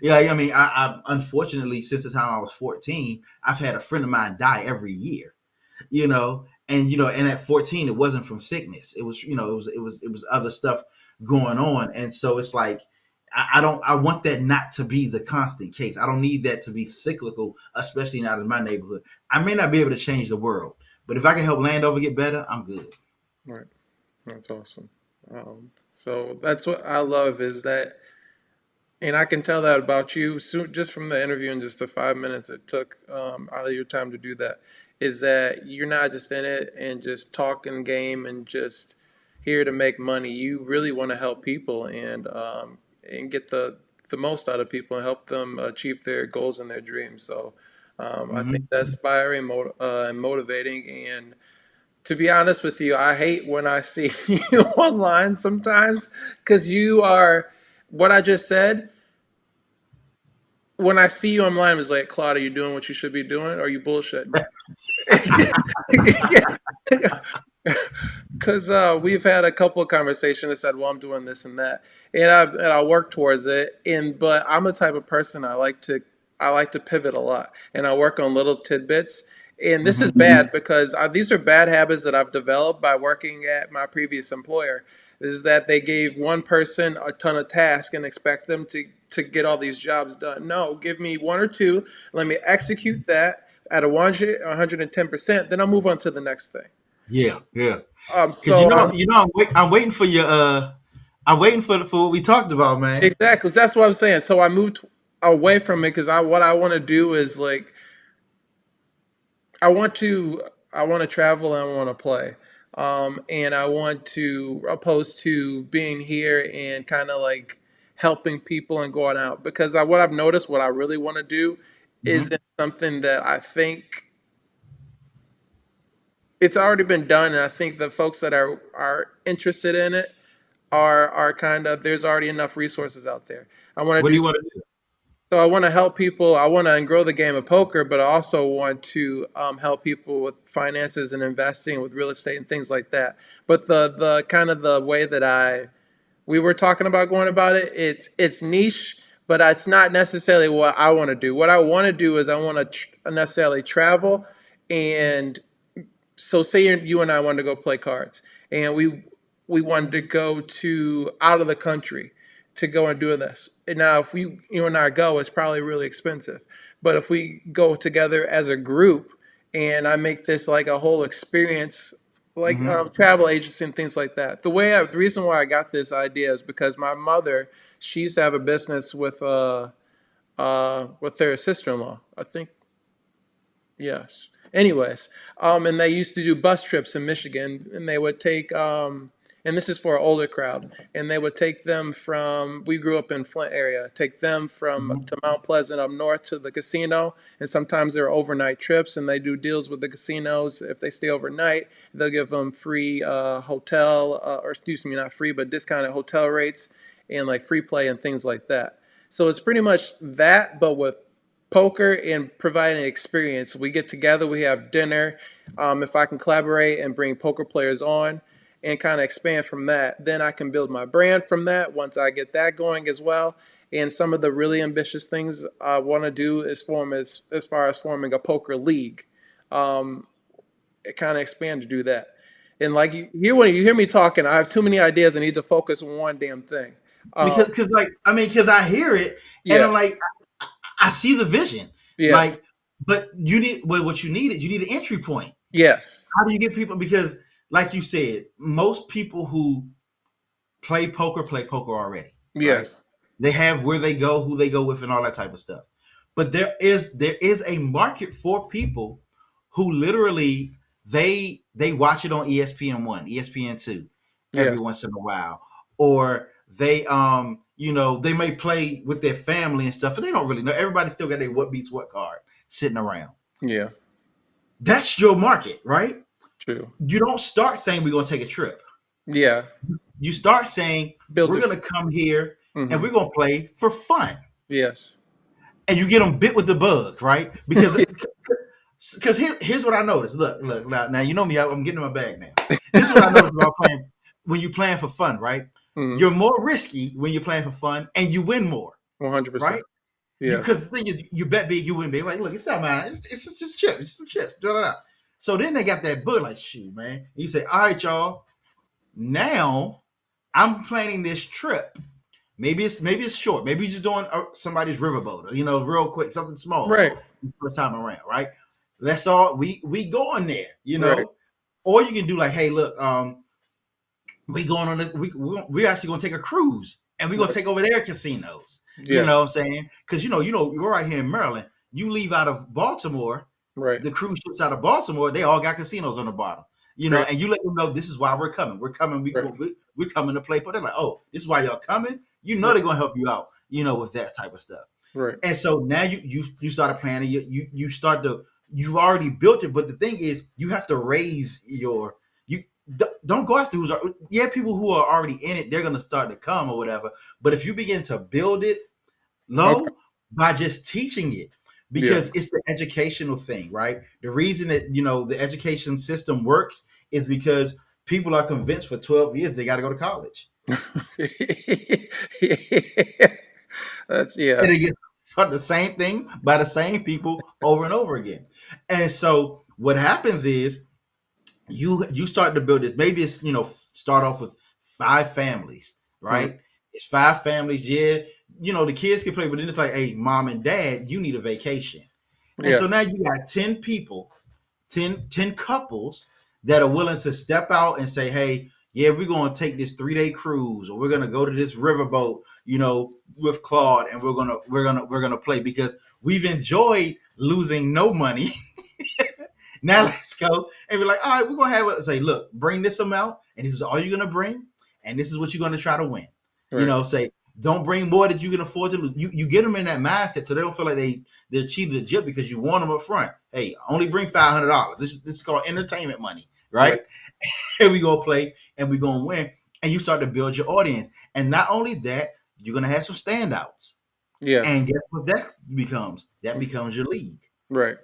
Yeah, I mean, I unfortunately, since the time I was 14, I've had a friend of mine die every year. And at 14, it wasn't from sickness. It was, it was other stuff going on. And so it's like, I don't, I want that not to be the constant case. I don't need that to be cyclical, especially not in my neighborhood. I may not be able to change the world, but if I can help Landover get better, I'm good. right. That's awesome. So that's what I love is that. And I can tell that about you just from the interview in just the 5 minutes it took out of your time to do that. Is that you're not just in it and just talking game and just here to make money. You really want to help people and get the most out of people and help them achieve their goals and their dreams. So I think Hmm. that's inspiring and motivating. And To be honest with you, I hate when I see you online sometimes because you are what I just said. When I see you online, it's like, Claude, are you doing what you should be doing? Or are you bullshitting? Yeah. Because we've had a couple of conversations that said, "Well, I'm doing this and that," and I work towards it. And but I'm the type of person I like to pivot a lot, and I work on little tidbits. And this is Mhm. bad because these are bad habits that I've developed by working at my previous employer. Is that they gave one person a ton of tasks and expect them to get all these jobs done. No, give me one or two. Let me execute that at a 110%. Then I'll move on to the next thing. Yeah, yeah. Because So I'm waiting for your I'm waiting for what we talked about, man. exactly, that's what I'm saying. So I moved away from it because what I want to do is like I want to I want to travel and I want to play, and I want to opposed to being here and kind of like helping people and going out because what I've noticed, what I really want to do is Hmm. in something that I think it's already been done, and I think the folks that are interested in it are kind of there's already enough resources out there. I want to What do do you want to do? so. I want to help people. I want to grow the game of poker, but I also want to help people with finances and investing, with real estate and things like that. But the kind of the way that we were talking about going about it, it's niche, but it's not necessarily what I want to do. What I want to do is I want to necessarily travel and so say you and I wanted to go play cards, and we wanted to go to out of the country to go and do this. And now, if you and I go, it's probably really expensive. But if we go together as a group, and I make this like a whole experience, like Hmm. travel agency and things like that. The reason why I got this idea is because my mother, she used to have a business with her sister-in-law. I think. Yes. Anyways, and they used to do bus trips in Michigan, and they would take, and this is for an older crowd, and they would take them from. We grew up in Flint area. Take them from Hmm. to Mount Pleasant up north to the casino, and sometimes they're overnight trips, and they do deals with the casinos. If they stay overnight, they'll give them free hotel, or excuse me, not free, but discounted hotel rates, and like free play and things like that. So it's pretty much that, but with poker and providing experience. We get together, we have dinner. If I can collaborate and bring poker players on and kind of expand from that, then I can build my brand from that once I get that going as well. And some of the really ambitious things I want to do is form as far as forming a poker league. Um, it kind of expand to do that. And like when you hear me talking, I have too many ideas. I need to focus on one damn thing. Um, Because like I mean, because I hear it and yeah. I'm like, I see the vision. Yes. Like, but you need what you need is you need an entry point. Yes. How do you get people? Because, like you said, most people who play poker already, right? Yes. They have where they go, who they go with, and all that type of stuff. But there is a market for people who literally they watch it on ESPN1, ESPN2 every Yes. once in a while, or they they may play with their family and stuff, but they don't really know. Everybody still got their what beats what card sitting around. Yeah. That's your market, right? True. You don't start saying we're gonna take a trip. Yeah. You start saying Build we're it. gonna come here and Hmm. we're gonna play for fun, Yes. and you get them bit with the bug, right? Because here's what I noticed. Look now you know me. I'm getting in my bag now. This is what I noticed about playing when you're playing for fun, right? Hmm. You're more risky when you're playing for fun, and you win more, 100%. right? Yes. Because the thing is, you bet big, you win big. Like, look, it's not mine. It's just chips. It's some chips. Da, da, da. So then they got that bug, like, shoot, man. And you say, all right, y'all. Now I'm planning this trip. Maybe it's short. Maybe you're just doing somebody's riverboat, real quick, something small, Right. first time around, right? Let's all we going there, Right. or you can do like, hey, look, we going on we actually gonna take a cruise and we're gonna Right. take over their casinos. You know Yes. what I'm saying? Because we're right here in Maryland. You leave out of Baltimore, Right. the cruise ships out of Baltimore, they all got casinos on the bottom. Right. And you let them know this is why we're coming. We're coming. Right. We're coming to play. But they're like, oh, this is why y'all coming. Right. They're gonna help you out. With that type of stuff. Right. And so now you started planning. You start to you've already built it. But the thing is, you have to raise you. Don't go after people who are already in it. They're gonna start to come or whatever. But if you begin to build it Okay. low by just teaching it, Yeah. because it's the educational thing, right? The reason that the education system works is because people are convinced for 12 years they got to go to college, That's yeah. and it gets taught the same thing by the same people over and over again. And so what happens is you start to build this. Maybe it's start off with 5 families, Mhm. right? It's 5 families. Yeah, the kids can play, but then it's like, hey, mom and dad, you need a vacation. And so Yes. now you got 10 people, 10 couples that are willing to step out and say, hey, yeah, we're going to take this 3-day cruise, or we're going to go to this riverboat, with Claude, and we're going to play because we've enjoyed losing no money. Now let's go and be like, all right, we're going to have it. Say, look, bring this amount, and this is all you're going to bring, and this is what you're going to try to win. Right. Say, don't bring more that you can afford to lose. You get them in that mindset so they don't feel like they're cheated a jip because you want them up front. Hey, only bring $500. This is called entertainment money, Right. right? And we gonna play and we gonna win. And you start to build your audience. And not only that, you're gonna have some standouts. Yeah. And guess what that becomes? That becomes your league. Right.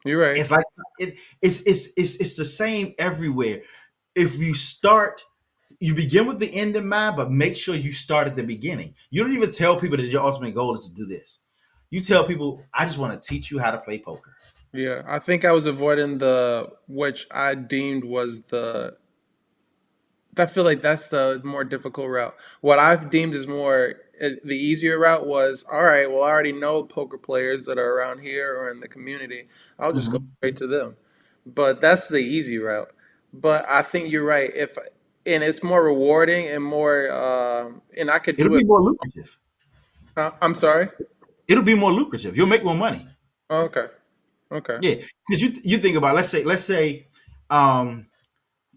You're right. It's like it's the same everywhere. If you begin with the end in mind, but make sure you start at the beginning. You don't even tell people that your ultimate goal is to do this. You tell people, I just want to teach you how to play poker. Yeah. I think I was avoiding the which I deemed was the I feel like that's the more difficult route. What I've deemed is more the easier route was all right. Well, I already know poker players that are around here or in the community. I'll just go Mhm. straight to them. But that's the easy route. But I think you're right. If and it's more rewarding and more, and I could It'll do it. be more lucrative. I'm sorry. It'll be more lucrative. You'll make more money. Oh, okay. Okay. Yeah, because you think about, let's say um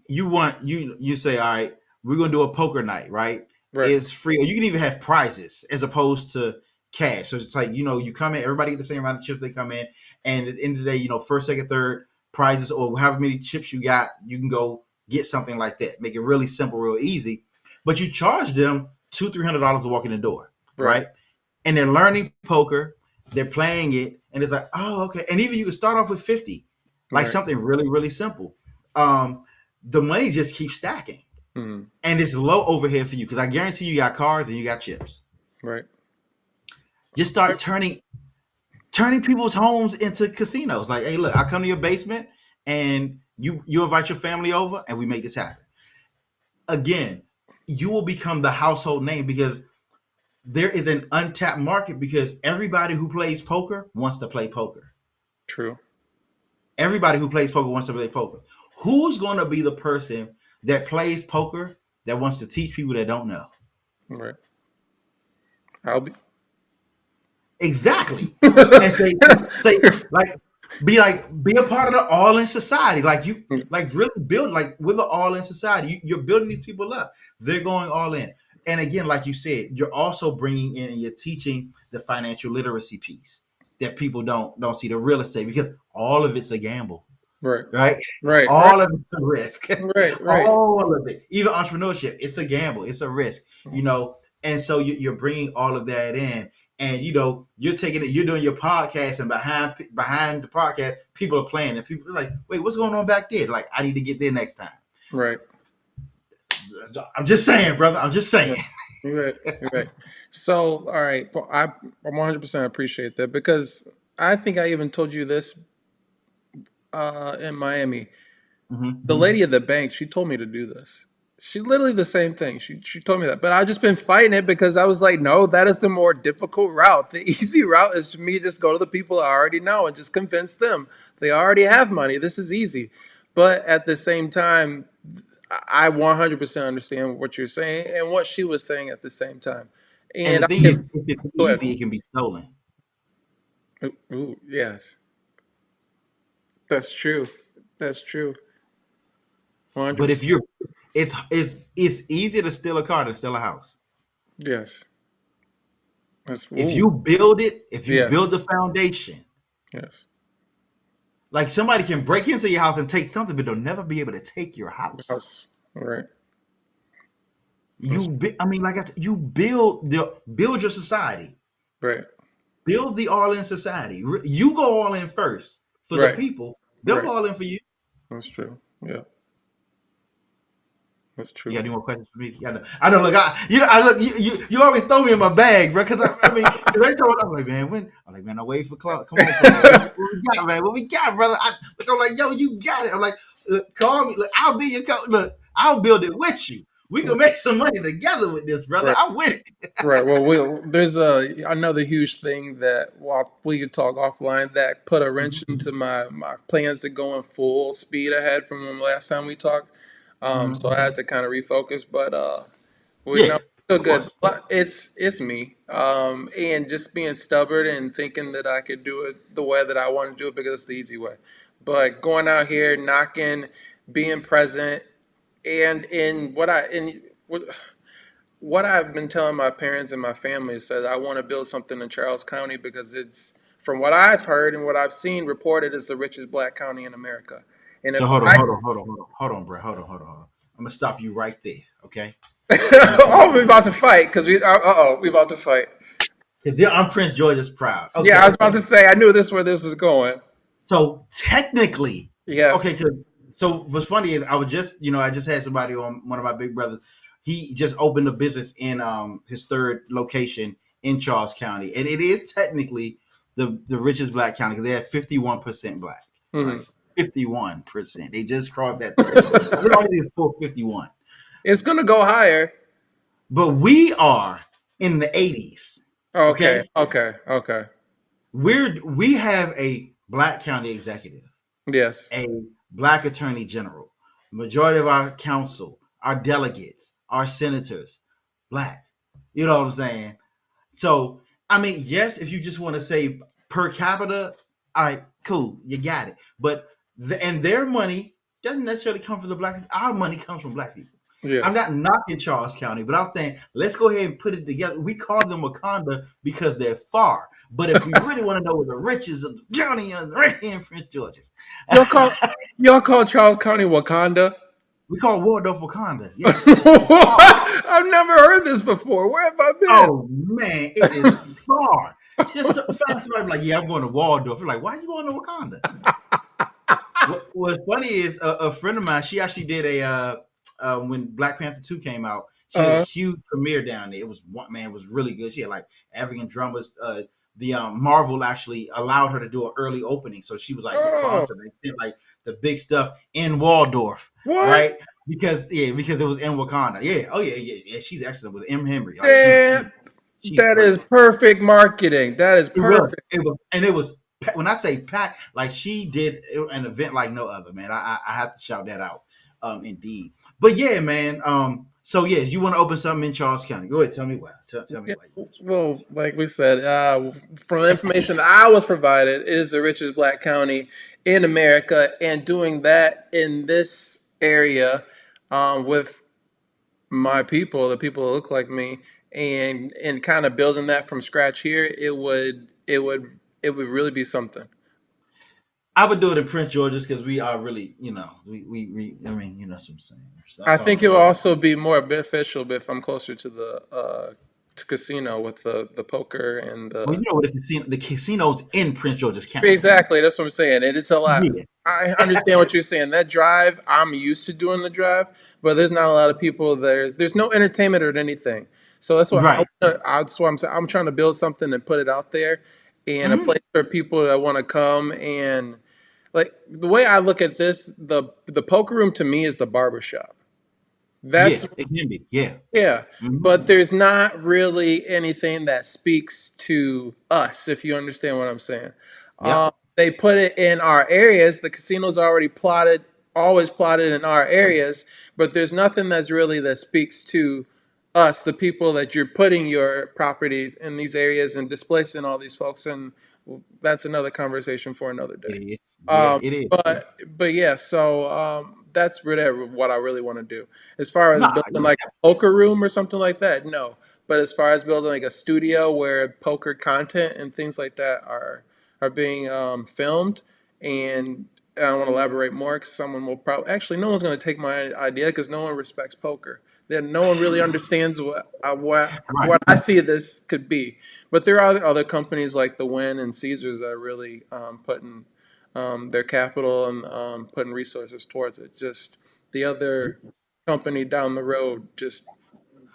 you say, all right, we're gonna do a poker night, right? Right. It's free, or you can even have prizes as opposed to cash. So it's like, you come in, everybody get the same amount of chips they come in, and at the end of the day, first, second, third prizes, or however many chips you got, you can go get something like that. Make it really simple, real easy. But you charge them $200-300 to walk in the door, Right. right? And they're learning poker, they're playing it, and it's like, oh, okay. And even you can start off with 50, like Right. something really, really simple. The money just keeps stacking, Mhm. and it's low overhead for you because I guarantee you got cards and you got chips. Right. Just start turning people's homes into casinos. Like, hey, look, I come to your basement and you invite your family over and we make this happen. Again, you will become the household name because there is an untapped market, because everybody who plays poker wants to play poker. True. Everybody who plays poker wants to play poker. Who's going to be the person that plays poker that wants to teach people that don't know? Right. I'll be. Exactly. And say be a part of the all in society. Like, you like really build, like, with the all in society. You're building these people up. They're going all in. And again, like you said, you're also bringing in and you're teaching the financial literacy piece that people don't see, the real estate, because all of it's a gamble, Right. right? Right. Right. All of it's a risk. Right. Right. All of it, even entrepreneurship, it's a gamble, it's a risk, And so you're bringing all of that in, and you're taking it. You're doing your podcast, and behind the podcast, people are playing, and people are like, "Wait, what's going on back there?" Like, I need to get there next time. Right. I'm just saying, brother. I'm just saying. Yeah. You're right. You're right. So, all right. Well, I 100% appreciate that because I think I even told you this in Miami. The Mm-hmm. lady at the bank, she told me to do this. She literally the same thing. She told me that, but I've just been fighting it because I was like, no, that is the more difficult route. The easy route is for me to just go to the people I already know and just convince them they already have money. This is easy, but at the same time, I 100% understand what you're saying and what she was saying at the same time. And And the I thing is, can if it's go ahead. easy, it can be stolen. Ooh, yes, that's true. That's true. But if 100%. you're, it's easier to steal a car than steal a house. Yes. That's If ooh. you build it, if you Yes. build the foundation, Yes. Like somebody can break into your house and take something, but they'll never be able to take your house. That's right. That's I mean, like I said, you build your society, right. build the all in society. You go all in first for the Right. people. They'll Right. go all in for you. That's true. Yeah. That's You got true. any more questions for me? Yeah, I know. Look, I look. You always throw me in my bag, bro. Because I mean, 'cause they told I'm like, man, when I'm like, man, I wait for Clark. Come on, Clark. What we got, man? What we got, brother? I'm like, yo, you got it. I'm like, call me. Look, I'll be your coach. Look, I'll build it with you. We can make some money together with this, brother. Right. I'm with it. Right. Well, there's another huge thing that we could talk offline that put a wrench into my plans to go in full speed ahead from when last time we talked. So I Mhm. had to kind of refocus, but we Yeah, know still of good. course. But it's me, and just being stubborn and thinking that I could do it the way that I want to do it because it's the easy way. But going out here, knocking, being present, and in what I've been telling my parents and my family is that I want to build something in Charles County because it's, from what I've heard and what I've seen reported, is the richest black county in America. And So if hold on, I, hold on, hold on, hold on, hold on, bro. Hold on. I'm gonna stop you right there, okay? Because oh, we're about to fight because we about to fight. I'm Prince George's proud. Yeah, I was Okay, about to say I knew this where this was going. so technically, okay, Yes. so what's funny is I just had somebody on one of my big brothers. He just opened a business in his third location in Charles County, and it is technically the richest black county because they have 51% black, Hmm. right? 51%. They just crossed that threshold. We only need full 51, It's gonna go higher. but we are in the 80s. Okay. Okay, Okay. Okay. we have a black county executive, Yes. a black attorney general. Majority of our council, our delegates, our senators, black. You know what I'm saying? So, I mean, yes, if you just want to say per capita, all right, cool, you got it. But and their money doesn't necessarily come from the black. Our money comes from black people. I'm Yes. not knocking Charles County, but I'm saying let's go ahead and put it together. We call them Wakanda because they're far. But if we really want to know where the riches of the county is, right here in Prince George's, Y'all call y'all call Charles County Wakanda? we call Waldorf Wakanda. Yes. I've never heard this before. Where have I been? Oh man, it is far. Just find somebody like, yeah, I'm going to Waldorf. You're like, why are you going to Wakanda? What's funny is a friend of mine. She actually did when Black Panther 2 came out. She did a Uh, huge premiere down there. It was one man, it was really good. She had like African drummers. The Marvel actually allowed her to do an early opening, so she was like the oh, sponsor. They did like the big stuff in Waldorf, what? right? Because it was in Wakanda. Yeah, oh yeah. She's excellent with M. Henry. Like That she's that great. is perfect marketing. That is It was. perfect. It was. When I say packed, like she did an event like no other, man. I have to shout that out. Indeed. But yeah, man. So yeah, you want to open something in Charles County? Go ahead. Tell me why. Tell me Yeah, why you want well, like we said, from the information that I was provided, it is the richest black county in America, and doing that in this area, with my people, the people that look like me, and kind of building that from scratch here, it would really be something. I would do it in Prince George's because we are really, I mean, you know what I'm saying. So I that's all think I'm it will saying. also be more beneficial if I'm closer to the casino with the poker and Well, you the. know what the casinos in Prince George's County. Exactly, that's what I'm saying. It is a lot. Yeah. I understand what you're saying. That drive, I'm used to doing the drive, but there's not a lot of people. There's no entertainment or anything. So that's what Right. that's what I'm saying. I'm trying to build something and put it out there, and a Mhm. place for people that want to come. And like the way I look at this, the poker room to me is the barber shop. Yeah, That's it can be. Yeah. Yeah, Mhm. but there's not really anything that speaks to us, if you understand what I'm saying. Yep. They put it in our areas. The casino's already plotted, always plotted in our areas, but there's nothing that's really that speaks to us, the people that you're putting your properties in these areas and displacing all these folks. And that's another conversation for another day. It is. Yeah, Um, it is. but yeah, so that's really what I really want to do. As far as Nah, building yeah. like a poker room or something like that, no. But as far as building like a studio where poker content and things like that are being filmed And I want to elaborate more because someone will probably actually no one's going to take my idea because no one respects poker. Then no one really understands what Right. I see this could be. But there are other companies like the Wynn and Caesars that are really putting their capital and putting resources towards it. Just the other company down the road, just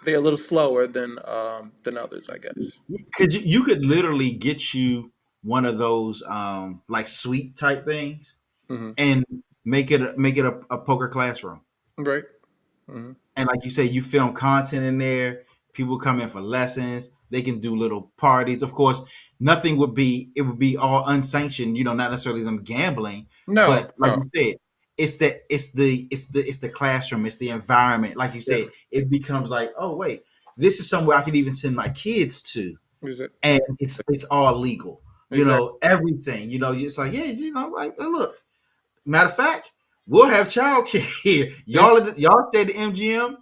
they're a little slower than others, I guess. Could you could literally get you one of those like suite type things Hmm. and make it a poker classroom. Right. Hmm. And like you say, you film content in there. People come in for lessons. They can do little parties. Of course, nothing would be it would be all unsanctioned. Not necessarily them gambling, No, but like no. you said, it's the classroom. It's the environment. Like you Yeah. said, it becomes like, oh wait, this is somewhere I could even send my kids to, Is it and it's all legal. exactly? Everything. It's like, yeah, like look. Matter of fact, we'll have childcare here. Yeah. Y'all stay at the MGM.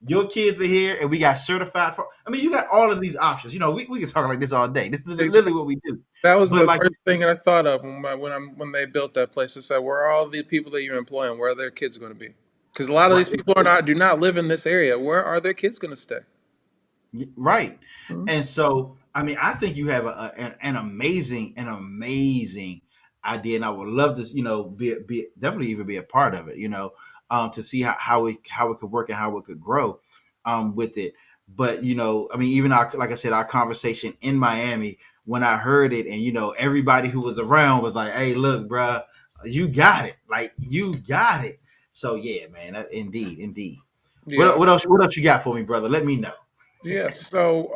Your kids are here, and we got certified for. I mean, you got all of these options. We can talk like this all day. This is literally Exactly. what we do. That was But the like, first thing I thought of when they built that place. I said, where are all the people that you're employing? Where are their kids going to be? Because a lot of these right, people do not live in this area. Where are their kids going to stay? right, Mhm. and so I mean, I think you have an amazing idea, and I would love to, be definitely even be a part of it. To see how it could work and how it could grow, with it. But I mean, even like I said, our conversation in Miami when I heard it, and everybody who was around was like, "Hey, look, bruh, you got it, like you got it." So yeah, man, indeed, indeed. Yeah. What else you got for me, brother? Let me know. Yeah. So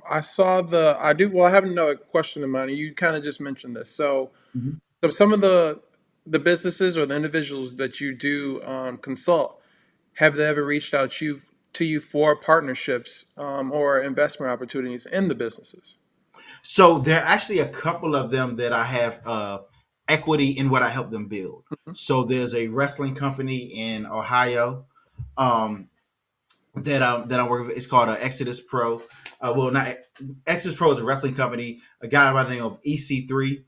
I saw I have another question in mind. You kind of just mentioned this. So some of the businesses or the individuals that you do consult, have they ever reached out to you for partnerships or investment opportunities in the businesses? So there are actually a couple of them that I have equity in what I help them build. Mhm. So there's a wrestling company in Ohio, um, that I work with. It's called Exodus Pro. Well, not Exodus Pro is a wrestling company. A guy by the name of EC3,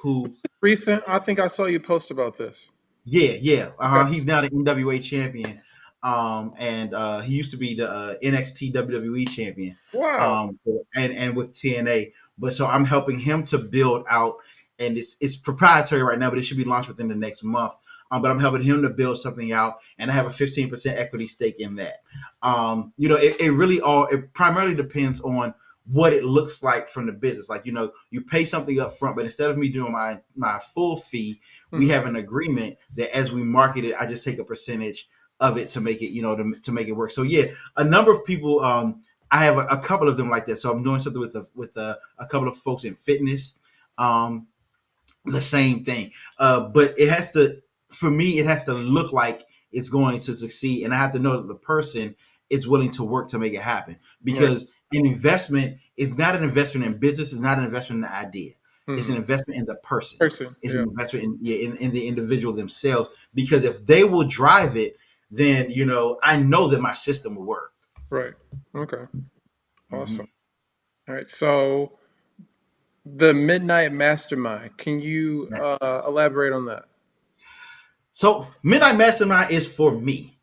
who Recent, I think I saw you post about this. yeah, yeah. Okay. He's now the NWA champion. And he used to be the NXT WWE champion. Wow. And with TNA. But so I'm helping him to build out, and it's proprietary right now, but it should be launched within the next month. But I'm helping him to build something out, and I have a 15% equity stake in that. It primarily depends on what it looks like from the business. Like, you pay something up front, but instead of me doing my full fee, we Mhm. have an agreement that as we market it, I just take a percentage of it to make it, to make it work. So yeah, a number of people, I have a couple of them like that. So I'm doing something with a couple of folks in fitness, um, the same thing. But for me, it has to look like it's going to succeed, and I have to know that the person is willing to work to make it happen. Right. Because an investment is not an investment in business, it's not an investment in the idea. It's an Hmm. investment in the person. Person. It's an Yeah. investment in the individual themselves. Because if they will drive it, then I know that my system will work. Right. Okay. Mhm. Awesome. All right. So the Midnight Mastermind. Can you Yes. elaborate on that? So Midnight Mastermind is for me.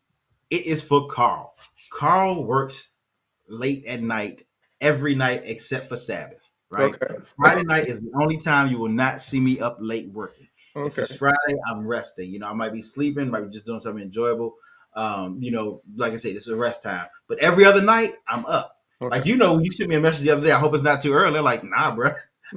It is for Carl. Carl works late at night every night except for Sabbath, right? Okay. Friday night is the only time you will not see me up late working. If it's Okay. Friday, I'm resting. I might be sleeping, might be just doing something enjoyable. Like I said, it's a rest time. But every other night, I'm up. Okay. Like, when you sent me a message the other day, I hope it's not too early. Like, nah, bro,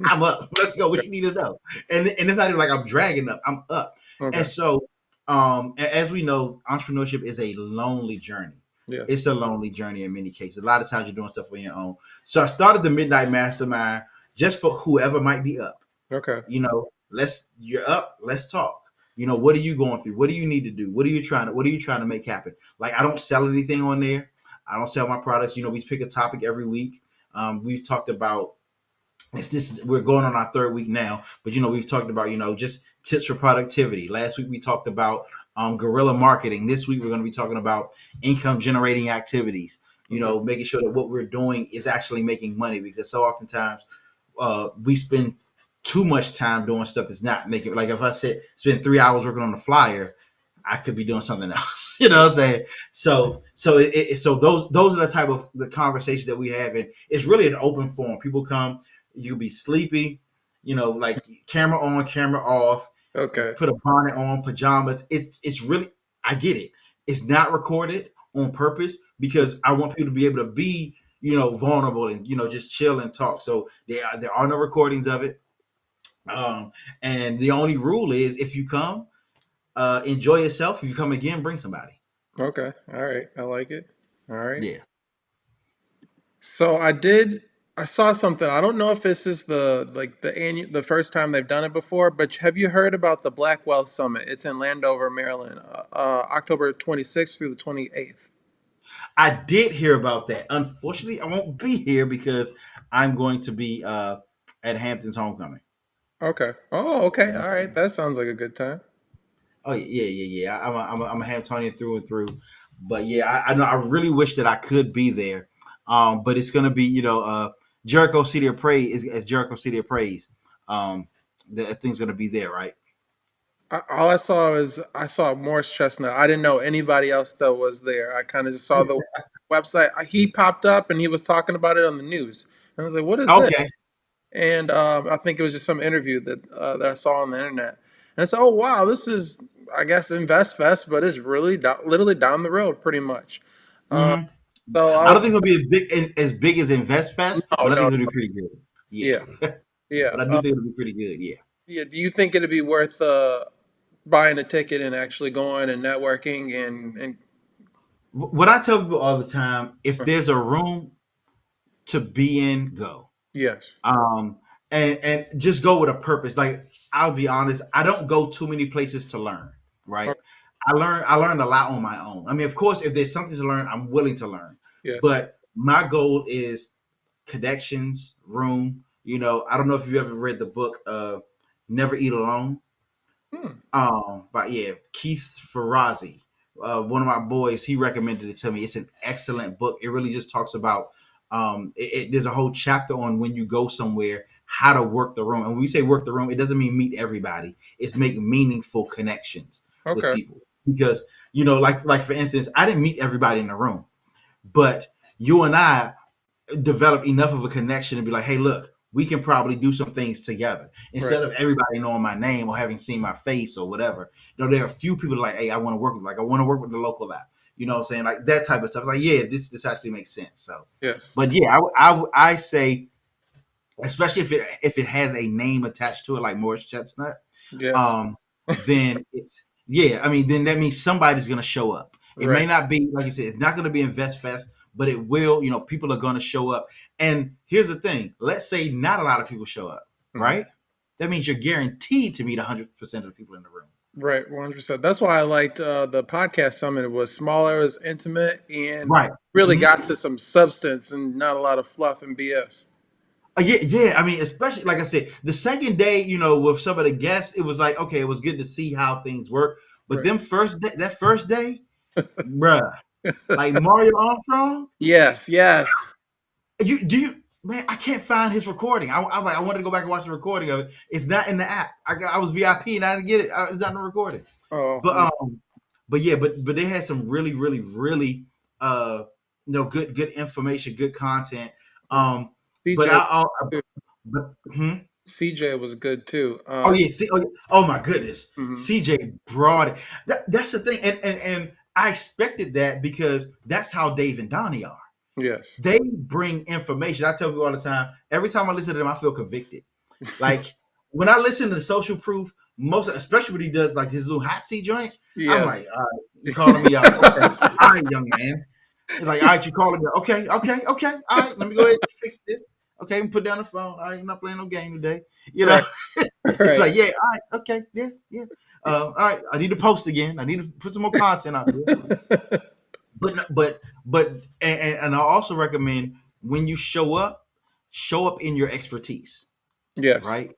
I'm up. Let's go. What you need to know? And it's not even like I'm dragging up. I'm up. And Okay. so, as we know, entrepreneurship is a lonely journey. Yes. It's a lonely journey in many cases. A lot of times you're doing stuff on your own. So I started the Midnight Mastermind just for whoever might be up. Okay. You're up, let's talk. What are you going through? What do you need to do? What are you trying to make happen? Like, I don't sell anything on there. I don't sell my products. We pick a topic every week. We've talked about we're going on our third week now, but we've talked about just tips for productivity. Last week we talked about guerrilla marketing. This week we're going to be talking about income generating activities, Okay. making sure that what we're doing is actually making money, because so oftentimes we spend too much time doing stuff that's not making, like if I said spend 3 hours working on the flyer, I could be doing something else. You know what I'm saying? So those are the type of the conversation that we have, and it's really an open forum. People come, you be sleepy, like camera on, camera off. You Okay. put a bonnet on, pajamas. It's really, I get it. It's not recorded on purpose because I want people to be able to be, vulnerable and just chill and talk. So there are no recordings of it. And the only rule is if you come, enjoy yourself. If you come again, bring somebody. Okay. All right. I like it. All right. Yeah. So I saw something. I don't know if this is the first time they've done it before, but have you heard about the Blackwell Summit? It's in Landover, Maryland, October 26th through the 28th. I did hear about that. Unfortunately, I won't be here because I'm going to be at Hampton's homecoming. Okay. Oh, okay. All right. That sounds like a good time. Oh yeah. I'm a Hamptonian through and through. But yeah, I know I really wish that I could be there. But it's gonna be Jericho City of Praise is Jericho City of Praise. Um, the thing's gonna be there, right? All I saw is I saw Morris Chestnut. I didn't know anybody else that was there. I kind of just saw the website. He popped up and he was talking about it on the news. And I was like, "What is this?" Okay. And I think it was just some interview that I saw on the internet. And I said, "Oh wow, this is I guess InvestFest, but it's really literally down the road, pretty much." Uh, hmm so I I don't was think it'll be as big as Invest Fest, no, but I think no, it'll be pretty good. Yeah, yeah, yeah, but I do think it'll be pretty good. Yeah. yeah. Do you think it'd be worth buying a ticket and actually going and networking and What I tell people all the time: if there's a room to be in, go. yes, um and just go with a purpose. Like, I'll be honest, I don't go too many places to learn, right? okay, I learned a lot on my own. I mean, of course, if there's something to learn, I'm willing to learn, yes, but my goal is connections, room. I don't know if you ever read the book Never Eat Alone, hmm, but yeah, Keith Ferrazzi, one of my boys, he recommended it to me. It's an excellent book. It really just talks about there's a whole chapter on when you go somewhere, how to work the room. And when we say work the room, it doesn't mean meet everybody. It's make meaningful connections with okay, people. Because, like for instance, I didn't meet everybody in the room, but you and I develop enough of a connection to be like, hey, look, we can probably do some things together right, instead of everybody knowing my name or having seen my face or whatever. There are a few people like, hey, I want to work with, like, I want to work with the local app. You know what I'm saying? Like that type of stuff. Like, yeah, this actually makes sense. So, yes, but yeah, I say, especially if it has a name attached to it, like Morris Chestnut, yes, um, then it's, yeah. I mean, then that means somebody's gonna show up. It right, may not be, like you said, it's not gonna be Invest Fest, but it will. People are gonna show up. And here's the thing: let's say not a lot of people show up, mhm, right? That means you're guaranteed to meet 100% of the people in the room. right, 100%. That's why I liked the podcast summit. It was smaller, it was intimate, and Right. really Mhm. got to some substance and not a lot of fluff and BS. Yeah. I mean, especially like I said, the second day, with some of the guests, it was like, okay, it was good to see how things work. But Right. them that first day, bruh, like Mario Armstrong, Yes, yes. man, I can't find his recording. I'm like, I wanted to go back and watch the recording of it. It's not in the app. I was VIP and I didn't get it. It's not in the recording. Oh, But man. yeah, but they had some really, really, really good information, good content. Right. But CJ, too. but hmm? CJ was good too. Oh yeah, oh my goodness, Mhm. CJ brought it. That's the thing, and I expected that because that's how Dave and Donnie are. Yes. They bring information. I tell people all the time. Every time I listen to them, I feel convicted. Like when I listen to the Social Proof, especially when he does like his little hot seat joint, I'm Yes. like, all right, you calling me out? Okay, all right, young man. He's like, all right, you calling me? Okay. All right, let me go ahead and fix this. Okay, and put down the phone. All right, I'm not playing no game today. You know, Right. it's Right. like, yeah, all right, okay, yeah. All right, I need to post again. I need to put some more content out there. But and I also recommend when you show up in your expertise, Yes. right?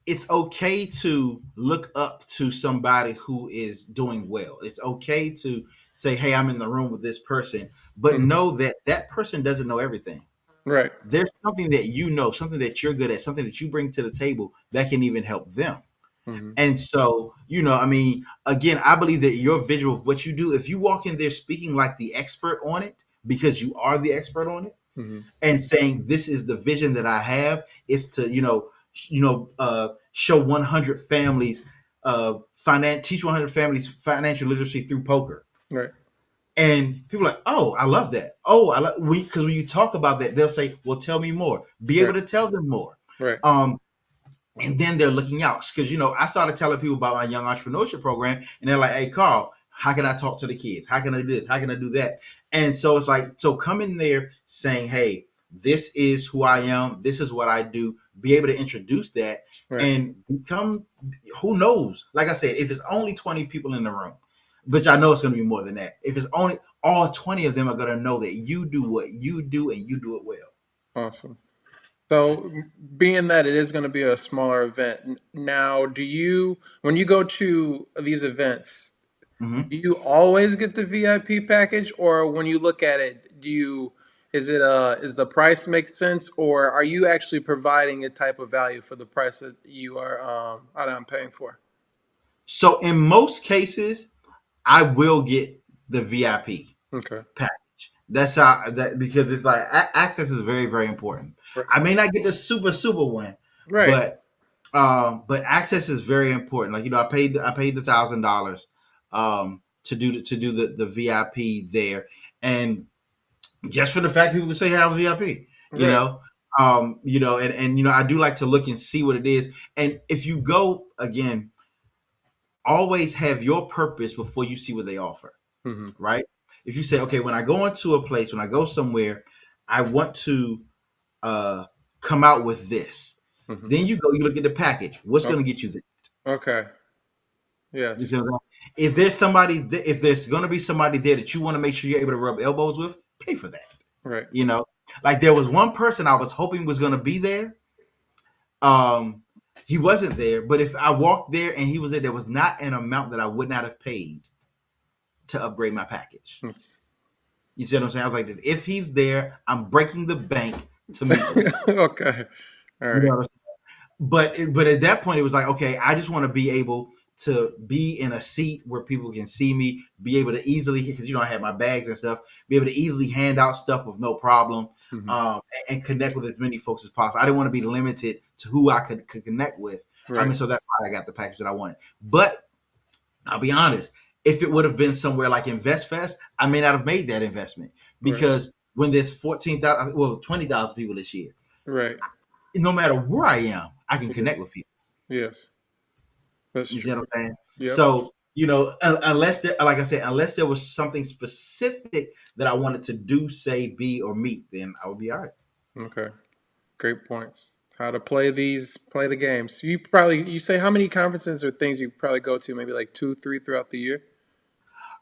It's okay to look up to somebody who is doing well. It's okay to say, hey, I'm in the room with this person, but Mhm. know that that person doesn't know everything. Right. There's something that you know, something that you're good at, something that you bring to the table that can even help them. Hmm. And so, I mean, again, I believe that your visual of what you do, if you walk in there speaking like the expert on it, because you are the expert on it, Hmm. and saying this is the vision that I have, is to, show 100 families, teach 100 families financial literacy through poker. Right. And people are like, oh, I love that. Oh, I love because when you talk about that, they'll say, well, tell me more. Be able Right. to tell them more. Right. Um, and then they're looking out because I started telling people about my young entrepreneurship program, and they're like, "Hey, Carl, how can I talk to the kids? How can I do this? How can I do that?" And so it's like, so come in there saying, "Hey, this is who I am. This is what I do." Be able to introduce that Right. and become. Who knows? Like I said, if it's only 20 people in the room, but I know it's going to be more than that. If it's only all 20 of them are going to know that you do what you do and you do it well. Awesome. So, being that it is going to be a smaller event, now, when you go to these events, Mhm. do you always get the VIP package, or when you look at it, is the price make sense, or are you actually providing a type of value for the price that you are I'm paying for? So in most cases, I will get the VIP Okay. package. That's how that because it's like access is very very important. Right. I may not get the super one, Right. but access is very important. Like I paid the $1,000 to do the VIP there, and just for the fact people can say have VIP, you Right. know. And I do like to look and see what it is. And if you go again, always have your purpose before you see what they offer, Hmm. right? If you say, okay, when I go into a place, when I go somewhere, I want to uh, come out with this. Hmm. Then you look at the package. What's Okay. going to get you there? Okay. You Yes. see what I'm saying? Is there somebody? If there's going to be somebody there that you want to make sure you're able to rub elbows with, pay for that. Right. You know, like there was one person I was hoping was going to be there. Um, he wasn't there, but if I walked there and he was there was not an amount that I would not have paid to upgrade my package. You see what I'm saying? I was like, if he's there, I'm breaking the bank to meet with him. Okay. All You know right. what I'm saying? But at that point, it was like, okay, I just want to be able to be in a seat where people can see me, be able to easily, because I had my bags and stuff, be able to easily hand out stuff with no problem, Hmm. um, and connect with as many folks as possible. I didn't want to be limited to who I could connect with. I Right. mean, so that's why I got the package that I wanted. But I'll be honest, if it would have been somewhere like InvestFest, I may not have made that investment Right. because when there's 14,000, well, 20,000 people this year, Right. no matter where I am, I can Mhm. connect with people. Yes. That's You see true. what I'm saying? Yep. So, unless there, like I said, unless there was something specific that I wanted to do, say, be, or meet, then I would be all right. Okay. Great points. How to play the games. You say how many conferences or things you probably go to? Maybe like two, three throughout the year.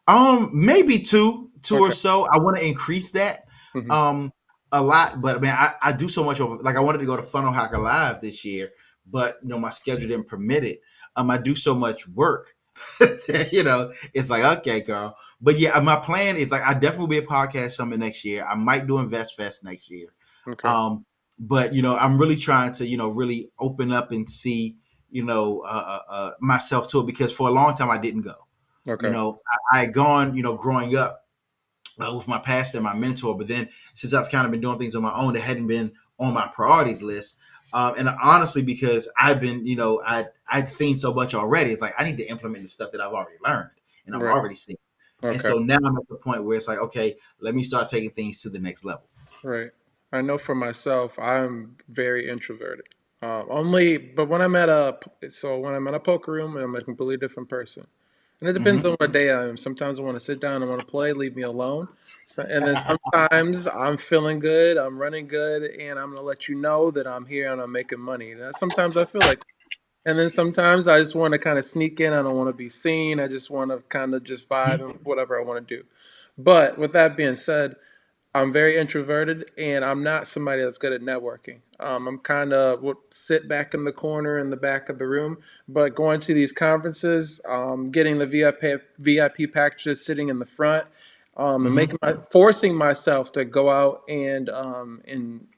Maybe two or Okay. so. I want to increase that Hmm. um a lot, but man, I do so much over. Like I wanted to go to Funnel Hacker Live this year, but my schedule didn't permit it. I do so much work. It's like okay, girl. But yeah, my plan is like I definitely will be a podcast summit next year. I might do Invest Fest next year. Okay. Um, but I'm really trying to really open up and see myself to it because for a long time I didn't go. Okay. I had gone, growing up with my pastor and my mentor, but then since I've kind of been doing things on my own, that hadn't been on my priorities list. And honestly, because I've been, I'd seen so much already, it's like I need to implement the stuff that I've already learned and I've Right. already seen. And Okay. so now I'm at the point where it's like, okay, let me start taking things to the next level. Right. I know for myself, I'm very introverted. Only, but when I'm at a poker room, I'm a completely different person. And it depends Hmm. on what day I am. Sometimes I want to sit down and want to play, leave me alone. And then sometimes I'm feeling good, I'm running good, and I'm gonna let you know that I'm here and I'm making money. And sometimes I feel like, and then sometimes I just want to kind of sneak in. I don't want to be seen. I just want to kind of just vibe and whatever I want to do. But with that being said, I'm very introverted, and I'm not somebody that's good at networking. I'm kind of would sit back in the corner in the back of the room, but going to these conferences, getting the VIP packages, sitting in the front, and Hmm. forcing myself to go out and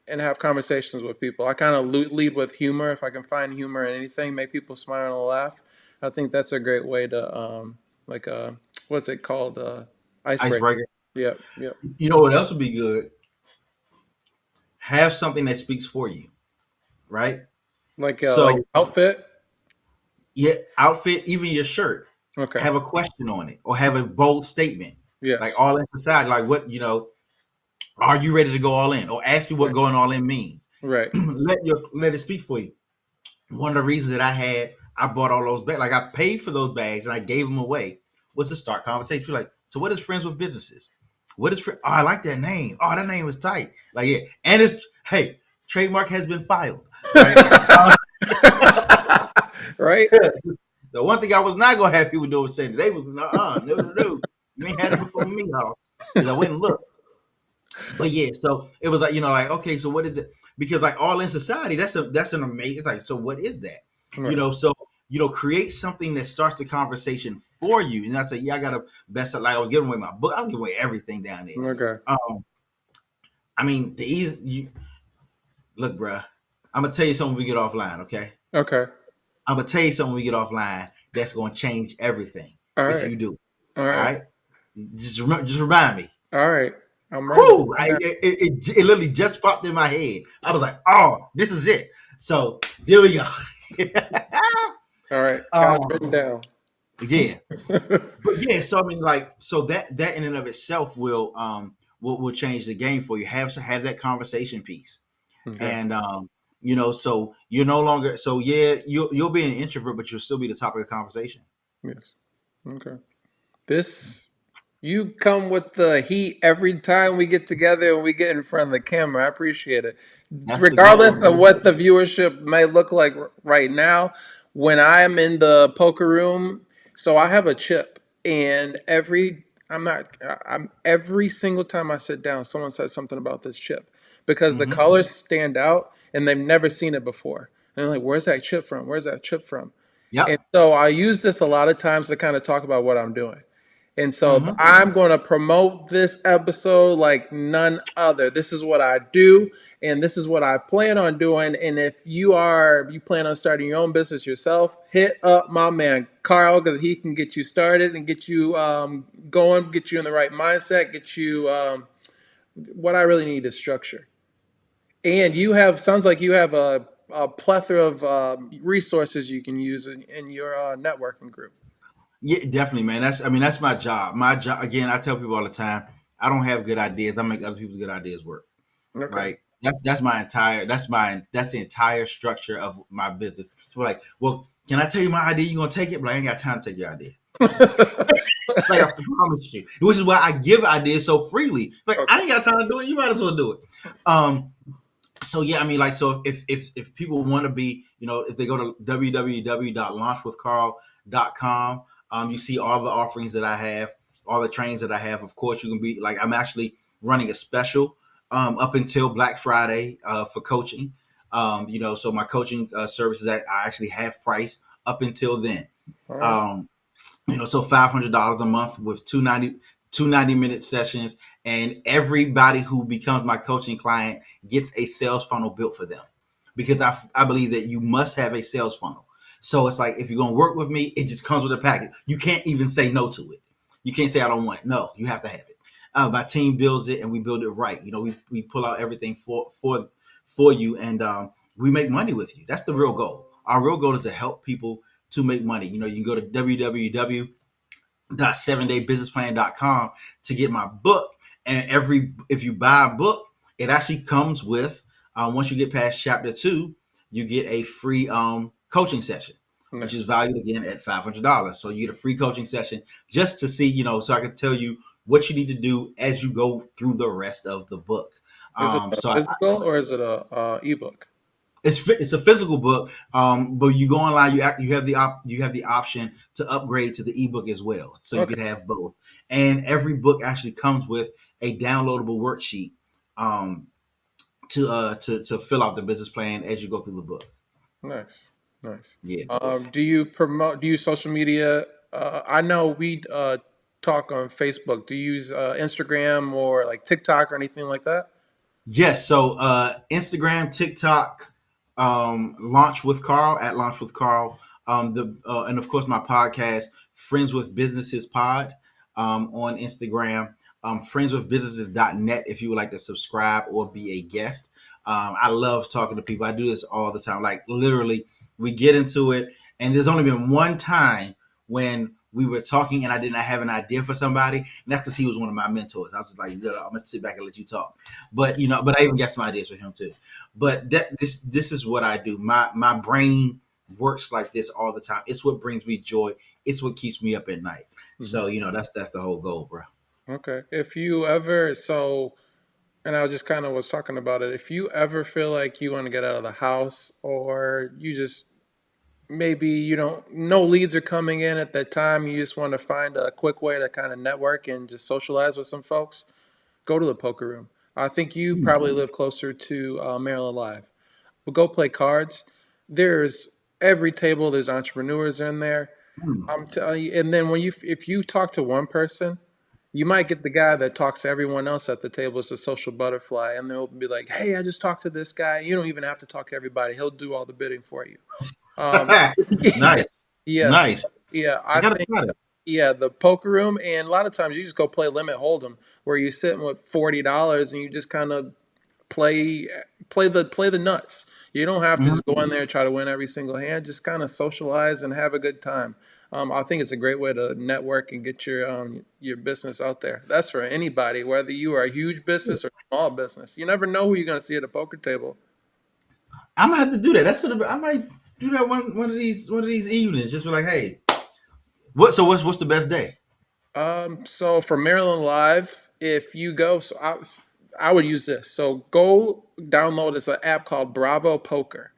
have conversations with people. I kind of lead with humor. If I can find humor in anything, make people smile and laugh, I think that's a great way to like what's it called, icebreaker. Icebreaker. Yep, yep. You know what else would be good? Have something that speaks for you, right? Like So outfit. your outfit, even your shirt, Okay. have a question on it or have a bold statement. Like Yes. all in society, like what, are you ready to go all in? Or ask you what Right. going all in means. Right. Let it speak for you. One of the reasons that I bought all those bags, like I paid for those bags and I gave them away, was to start conversation. Like, so what is friends with businesses? What is oh, I like that name. Oh, that name is tight. Like, yeah. And it's hey, trademark has been filed. Right. Right. The one thing I was not gonna have people do was say they was no. You ain't had it before me, y'all. Because I went and looked. But yeah, so it was like, like, okay, so what is it? Because like all in society, that's an amazing like, so what is that? Right. So create something that starts the conversation for you. And I say, yeah, I got a best like I was giving away my book, I'm giving away everything down there. Okay. I mean, the easy you look, bruh, I'm gonna tell you something when we get offline, okay? Okay. I'm gonna tell you something when we get offline that's gonna change everything All if right. you do. All All right. right. Just remind me. All right. I'm writing Whew, it down. it literally just popped in my head. I was like, oh, this is it. So there we go. All right. Got it written um, down. yeah, but yeah. So I mean, like, so that in and of itself will change the game for you. Have that conversation piece, Okay. and so you're no longer. So yeah, you'll be an introvert, but you'll still be the topic of conversation. Yes. Okay. This You come with the heat every time we get together and we get in front of the camera. I appreciate it. That's the goal, Regardless of man. what the viewership may look like right now, when I'm in the poker room, so I have a chip, and every single time I sit down, someone says something about this chip because the Hmm. colors stand out and they've never seen it before. And they're like, "Where's that chip from? Where's that chip from?" And Yep. so I use this a lot of times to kind of talk about what I'm doing. And so Hmm. I'm going to promote this episode like none other. This is what I do, and this is what I plan on doing. And if you plan on starting your own business yourself, hit up my man Carl because he can get you started and get you going, get you in the right mindset, get you what I really need is structure. And sounds like you have a plethora of resources you can use in your networking group. Yeah, definitely, man. That's my job. My job again, I tell people all the time, I don't have good ideas. I make other people's good ideas work. Okay. Right. That's the entire structure of my business. So like, well, can I tell you my idea? You gonna take it? But I ain't got time to take your idea. Like I promise you. Which is why I give ideas so freely. It's like I Okay. ain't got time to do it. You might as well do it. Um, so yeah, I mean, like, so if people want to be, if they go to www.launchwithcarl.com, you see all the offerings that I have, all the trainings that I have. Of course, you can be like, I'm actually running a special up until Black Friday for coaching. So my coaching services are actually half price up until then. All right. Um, so $500 a month with 290-minute sessions, and everybody who becomes my coaching client gets a sales funnel built for them, because I believe that you must have a sales funnel. So it's like, if you're gonna work with me, it just comes with a package. You can't even say no to it. You can't say I don't want it. No, you have to have it. My team builds it, and we build it right. We pull out everything for you, and we make money with you. That's the real goal. Our real goal is to help people to make money. You can go to www.7daybusinessplan.com to get my book. And if you buy a book, it actually comes with, once you get past chapter 2, you get a free coaching session, which is Nice. valued again at $500. So you get a free coaching session just to see, so I can tell you what you need to do as you go through the rest of the book. Is it a So physical or is it a ebook? it's a physical book, but you go online. You have the option to upgrade to the ebook as well, so you Okay. could have both. And every book actually comes with a downloadable worksheet, um, to fill out the business plan as you go through the book. Nice. Nice. Yeah. Do you use social media? I know we talk on Facebook? Do you use Instagram or like TikTok or anything like that? Yes. So Instagram, TikTok, Launch with Carl at Launch with Carl. The and of course my podcast, Friends with Businesses Pod, on Instagram. Friendswithbusinesses.net if you would like to subscribe or be a guest. I love talking to people. I do this all the time. Like literally, we get into it, and there's only been one time when we were talking and I did not have an idea for somebody, and that's because he was one of my mentors. I was just like, I'm gonna sit back and let you talk. But but I even got some ideas for him too. But this is what I do. My brain works like this all the time. It's what brings me joy. It's what keeps me up at night. Mhm. So that's the whole goal, bro. Okay. If you ever, so, and I just kind of was talking about it, if you ever feel like you want to get out of the house or you just maybe you don't, no leads are coming in at that time, you just want to find a quick way to kind of network and just socialize with some folks, go to the poker room. I think you Mm, probably live closer to Maryland Live. But go play cards. There's every table, there's entrepreneurs in there. mm. I'm telling you, and then when if you talk to one person, you might get the guy that talks to everyone else at the table as a social butterfly, and they'll be like, "Hey, I just talked to this guy." You don't even have to talk to everybody; he'll do all the bidding for you. Um, Nice, yes, nice. yeah, I I gotta think try that. yeah, the poker room, and a lot of times you just go play limit hold'em, where you sit with $40 and you just kind of play play the nuts. You don't have to Mhm. just go in there and try to win every single hand. Just kind of socialize and have a good time. I think it's a great way to network and get your business out there. That's for anybody, whether you are a huge business or small business. You never know who you're going to see at a poker table. I'm gonna have to do that. I might do that one of these evenings. Just be like, hey, what's the best day? So for Maryland Live, if you go, I would use this. So go download this an app called Bravo Poker,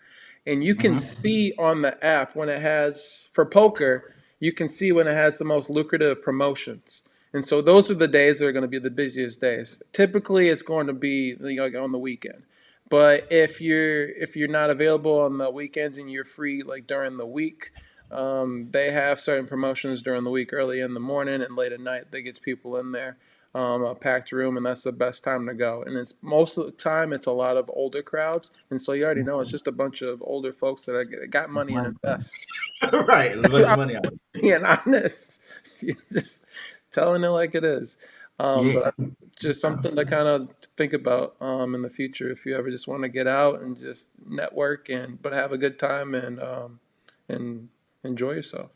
and you can Hmm. see on the app when it has for poker, you can see when it has the most lucrative promotions. And so those are the days that are going to be the busiest days. Typically, it's going to be on the weekend. But if you're not available on the weekends and you're free like during the week, they have certain promotions during the week, early in the morning and late at night. That gets people in there, a packed room, and that's the best time to go. And it's most of the time it's a lot of older crowds, and so you already know it's just a bunch of older folks that got money and invest. Right, there's a bunch of I'm money out being honest, you just telling it like it is. there. But just something to kind of think about in the future if you ever just want to get out and just network and but have a good time and enjoy yourself.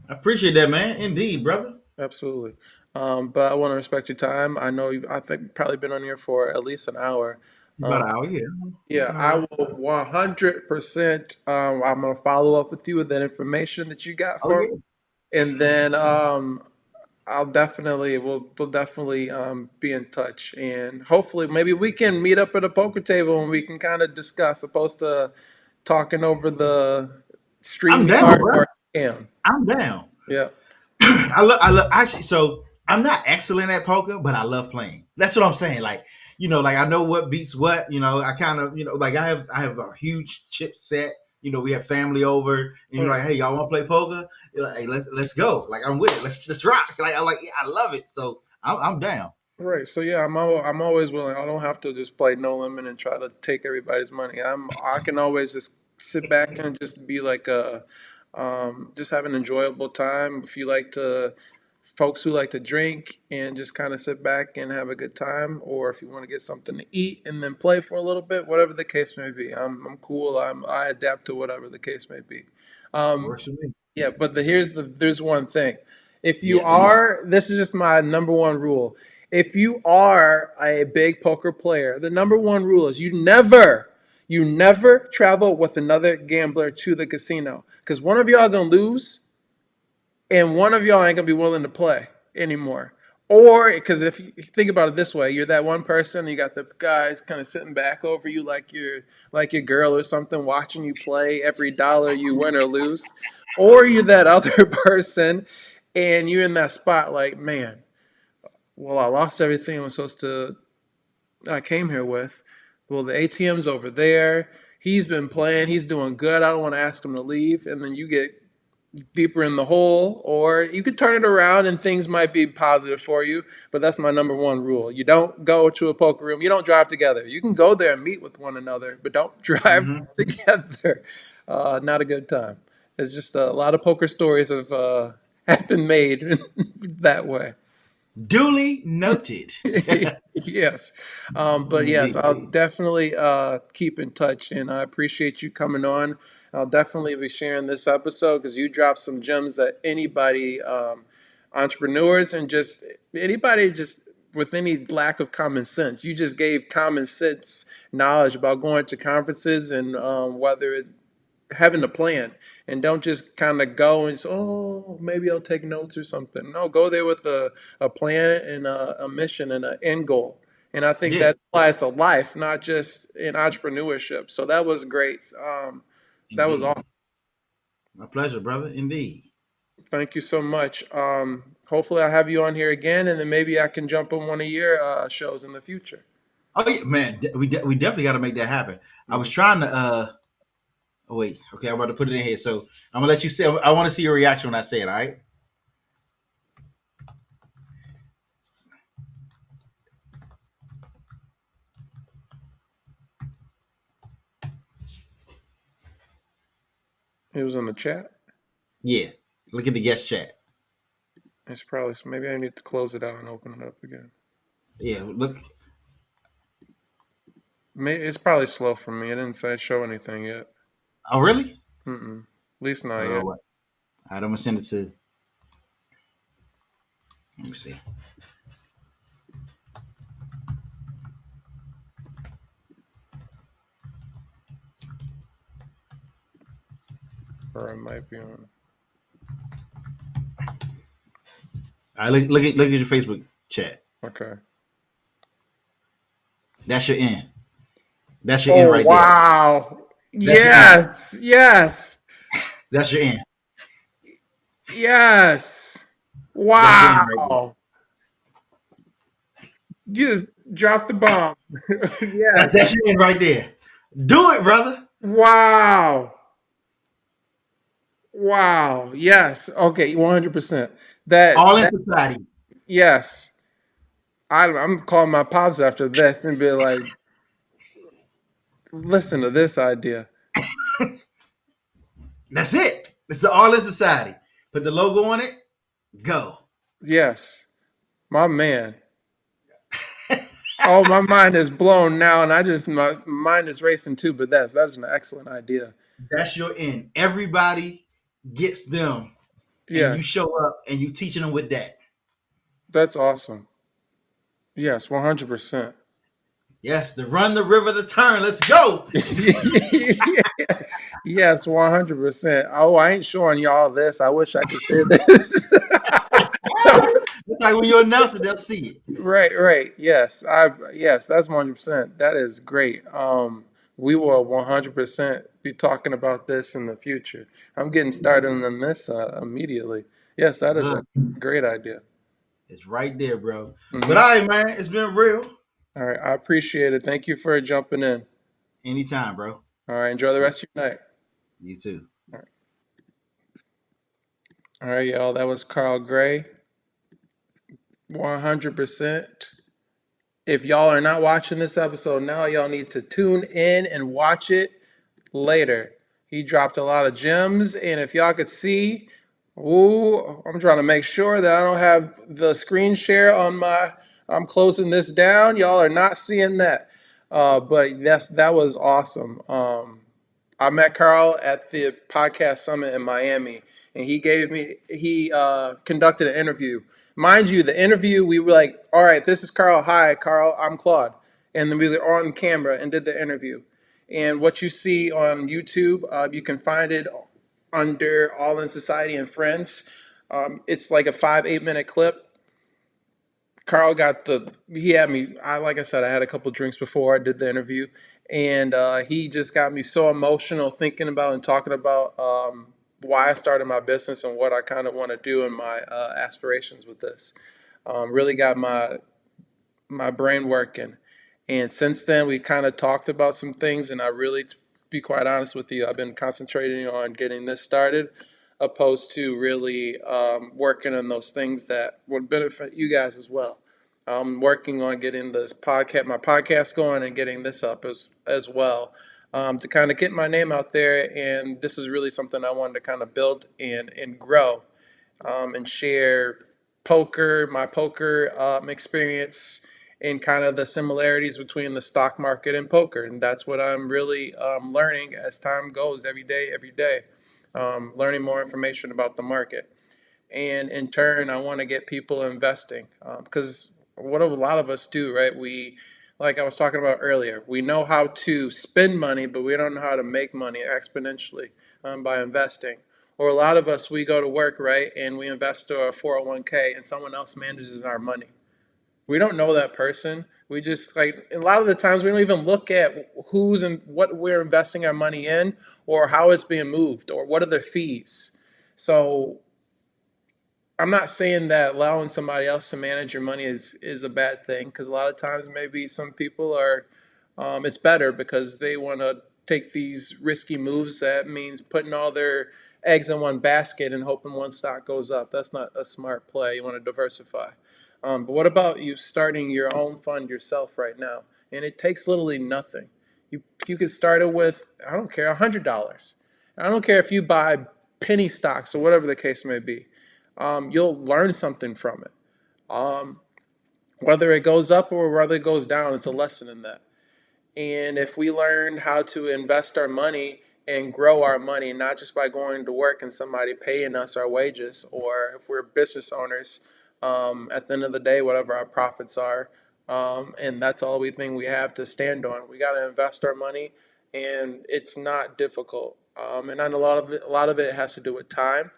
I appreciate that, man. Indeed, brother. Absolutely. But I want to respect your time. I know I think probably been on here for at least an hour. About Um, an hour, yeah. yeah, An I hour. will 100%. I'm gonna follow up with you with that information that you got Oh for me, yeah. and then we'll definitely be in touch, and hopefully maybe we can meet up at a poker table and we can kind of discuss, opposed to talking over the I'm down, StreamYard bro. or Cam. I'm down. Yeah. I love actually. So I'm not excellent at poker, but I love playing. That's what I'm saying. Like like I know what beats what. I kind of like I have a huge chip set. We have family over, and you're like, hey, y'all want to play poker? You're like, hey, let's go. Like I'm with it. Let's rock. Like I like, yeah, I love it. So I'm down. Right. So yeah, I'm always willing. I don't have to just play no limit and try to take everybody's money. I can always just sit back and just be like just have an enjoyable time. If you like to folks who like to drink and just kind of sit back and have a good time, or if you want to get something to eat and then play for a little bit, whatever the case may be. I'm cool. I adapt to whatever the case may be. Um, Works for me. yeah, but there's one thing. If you Yes. are, this is just my number one rule. If you are a big poker player, the number one rule is you never travel with another gambler to the casino, because one of y'all gonna lose and one of y'all ain't gonna be willing to play anymore. Or because if you think about it this way, you're that one person, you got the guys kind of sitting back over you like your girl or something, watching you play every dollar you win or lose. Or you're that other person and you're in that spot like, man, well, I lost everything I came here with. Well, the ATM's over there. He's been playing, he's doing good. I don't want to ask him to leave. And then you get deeper in the hole, or you could turn it around and things might be positive for you. But that's my number one rule. You don't go to a poker room, you don't drive together. You can go there and meet with one another, but don't drive Hmm. together. Not a good time. It's just a lot of poker stories have been made that way. Duly noted. Yes. But yes, Indeed. I'll definitely keep in touch, and I appreciate you coming on. I'll definitely be sharing this episode because you dropped some gems that anybody, entrepreneurs, and just anybody just with any lack of common sense, you just gave common sense knowledge about going to conferences and whether it having a plan, and don't just kind of go and say, oh, maybe I'll take notes or something. No, go there with a plan and a mission and an end goal. And I think Yeah, that applies to life, not just in entrepreneurship. So that was great. That was indeed. awesome. My pleasure, brother. Indeed. Thank you so much. Hopefully, I'll have you on here again, and then maybe I can jump on one of your shows in the future. Oh yeah, man. We definitely got to make that happen. I was Mhm. trying to. Oh wait. Okay, I'm about to put it in here. So I'm gonna let you say. I want to see your reaction when I say it. All right. It was in the chat. Yeah. Look at the guest chat. It's probably maybe I need to close it out and open it up again. Yeah. Look. Maybe it's probably slow for me. It didn't say show anything yet. Oh really? Mm-mm. At least not Oh, yet. what? All right. I'm gonna send it to. Let me see. Or it might be on. All right. Look at your Facebook chat. Okay. That's your end. That's your end Oh, right there. wow. That's your end. Yes. Yes. That's your end. Yes. That's your end right there. Wow. You just dropped the bomb. That's Yes. that's your end right there. Do it, brother. Wow. Wow. Yes. Okay. 100%. All in That, society. yes. I'm calling my pops after this and be like, listen to this idea. That's it. It's the all in society. Put the logo on it. Go. Yes. My man. Oh, my mind is blown now, and my mind is racing too. But that's an excellent idea. That's your end. Everybody gets them, and you Yes, show up and you teaching them with that. that's awesome. Yes, 100%. Yes, the run, the river, the turn. Let's go. Yes, 100%. Oh, I ain't showing y'all this. I wish I could say this. It's like when you announce it, they'll see it. Right, right. Yes, that's 100%. That is great. We will 100% be talking about this in the future. I'm getting started on this immediately. Yes, that is a Look, great idea. it's right there, bro. But Hmm. all right, man, it's been real. All right, I appreciate it. Thank you for jumping in. Anytime, bro. All right, enjoy the rest of your night. You too. All right, all right, y'all. That was Carl Gray, 100%. If y'all are not watching this episode now, y'all need to tune in and watch it later. He dropped a lot of gems, and if y'all could see, ooh, I'm trying to make sure that I don't have the screen share on my. I'm closing this down. Y'all are not seeing that, but that was awesome. I met Carl at the podcast summit in Miami, and he conducted an interview. Mind you, the interview we were like, all right, this is Carl. Hi, Carl. I'm Claude, and then we were on camera and did the interview. And what you see on YouTube, you can find it under All in Society and Friends. It's like a 5-8 minute clip. Carl got he had me. Like I said, I had a couple drinks before I did the interview, and he just got me so emotional thinking about and talking about why I started my business and what I kind of want to do and my aspirations with this. Really got my brain working. And since then, we kind of talked about some things, and I really, to be quite honest with you, I've been concentrating on getting this started. opposed to really working on those things that would benefit you guys as well. I'm working on getting my podcast going and getting this up as well, to kind of get my name out there. And this is really something I wanted to kind of build and grow, and share my poker experience, and kind of the similarities between the stock market and poker. And that's what I'm really learning as time goes, every day, learning more information about the market. And in turn, I want to get people investing, because what a lot of us do, right? Like I was talking about earlier, we know how to spend money, but we don't know how to make money exponentially, by investing. Or a lot of us, we go to work, right, and we invest to our 401k, and someone else manages our money. We don't know that person. We just, like, a lot of the times we don't even look at who's and what we're investing our money in, or how it's being moved, or what are the fees. So I'm not saying that allowing somebody else to manage your money is a bad thing, because a lot of times maybe some people are, it's better because they want to take these risky moves. That means putting all their eggs in one basket and hoping one stock goes up. That's not a smart play. You want to diversify. But what about you starting your own fund yourself right now? And it takes literally nothing. You could start it with, I don't care, $100. I don't care if you buy penny stocks or whatever the case may be. You'll learn something from it. Um, Whether it goes up or whether it goes down, it's a lesson in that. And if we learn how to invest our money and grow our money, not just by going to work and somebody paying us our wages, or if we're business owners, at the end of the day, whatever our profits are, and that's all we think we have to stand on, we got to invest our money, and it's not difficult. And then a lot of it has to do with time,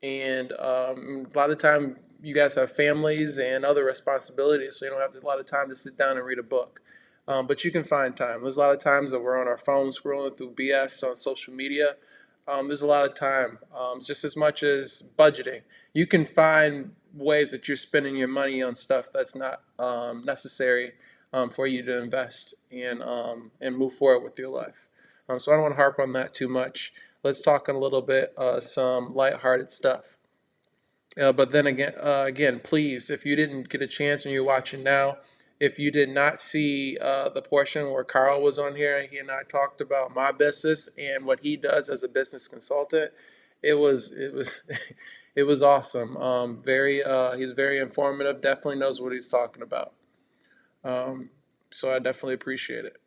and a lot of time you guys have families and other responsibilities, so you don't have a lot of time to sit down and read a book. But you can find time. There's a lot of times that we're on our phones scrolling through BS on social media. There's a lot of time, just as much as budgeting. You can find ways that you're spending your money on stuff that's not necessary, for you to invest and move forward with your life. So I don't want to harp on that too much. Let's talk a little bit some lighthearted stuff. But then again, please, if you didn't get a chance and you're watching now, if you did not see the portion where Carl was on here, he and I talked about my business and what he does as a business consultant, it was it was awesome. He's very informative. Definitely knows what he's talking about. So I definitely appreciate it.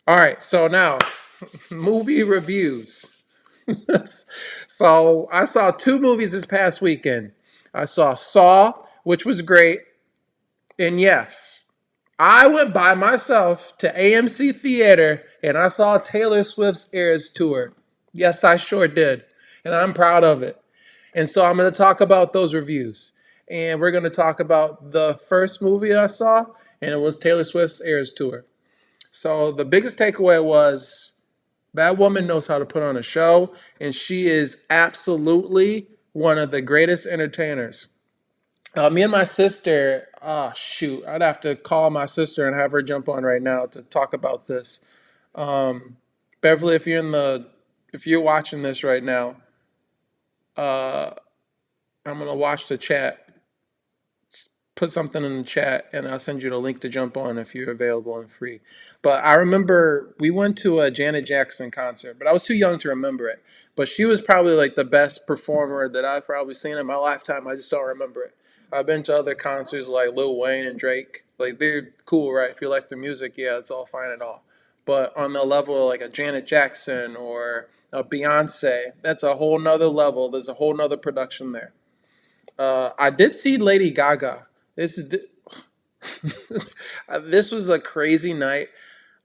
All right, so now movie reviews. So I saw two movies this past weekend. I saw Saw, which was great, and yes, I went by myself to AMC Theater and I saw Taylor Swift's Eras Tour. Yes, I sure did, and I'm proud of it. And so I'm going to talk about those reviews, and we're going to talk about the first movie I saw, and it was Taylor Swift's Eras Tour. So the biggest takeaway was that woman knows how to put on a show, and she is absolutely one of the greatest entertainers. Me and my sister, shoot, I'd have to call my sister and have her jump on right now to talk about this. Beverly, if you're watching this right now, uh, I'm gonna watch the chat. Put something in the chat and I'll send you the link to jump on if you're available and free. But I remember we went to a Janet Jackson concert, but I was too young to remember it. But she was probably like the best performer that I've probably seen in my lifetime. I just don't remember it. I've been to other concerts like Lil Wayne and Drake. Like, they're cool, right? If you like their music, yeah, it's all fine and all. But on the level of like a Janet Jackson or a Beyonce, that's a whole nother level. There's a whole nother production there. I did see Lady Gaga. This is this was a crazy night.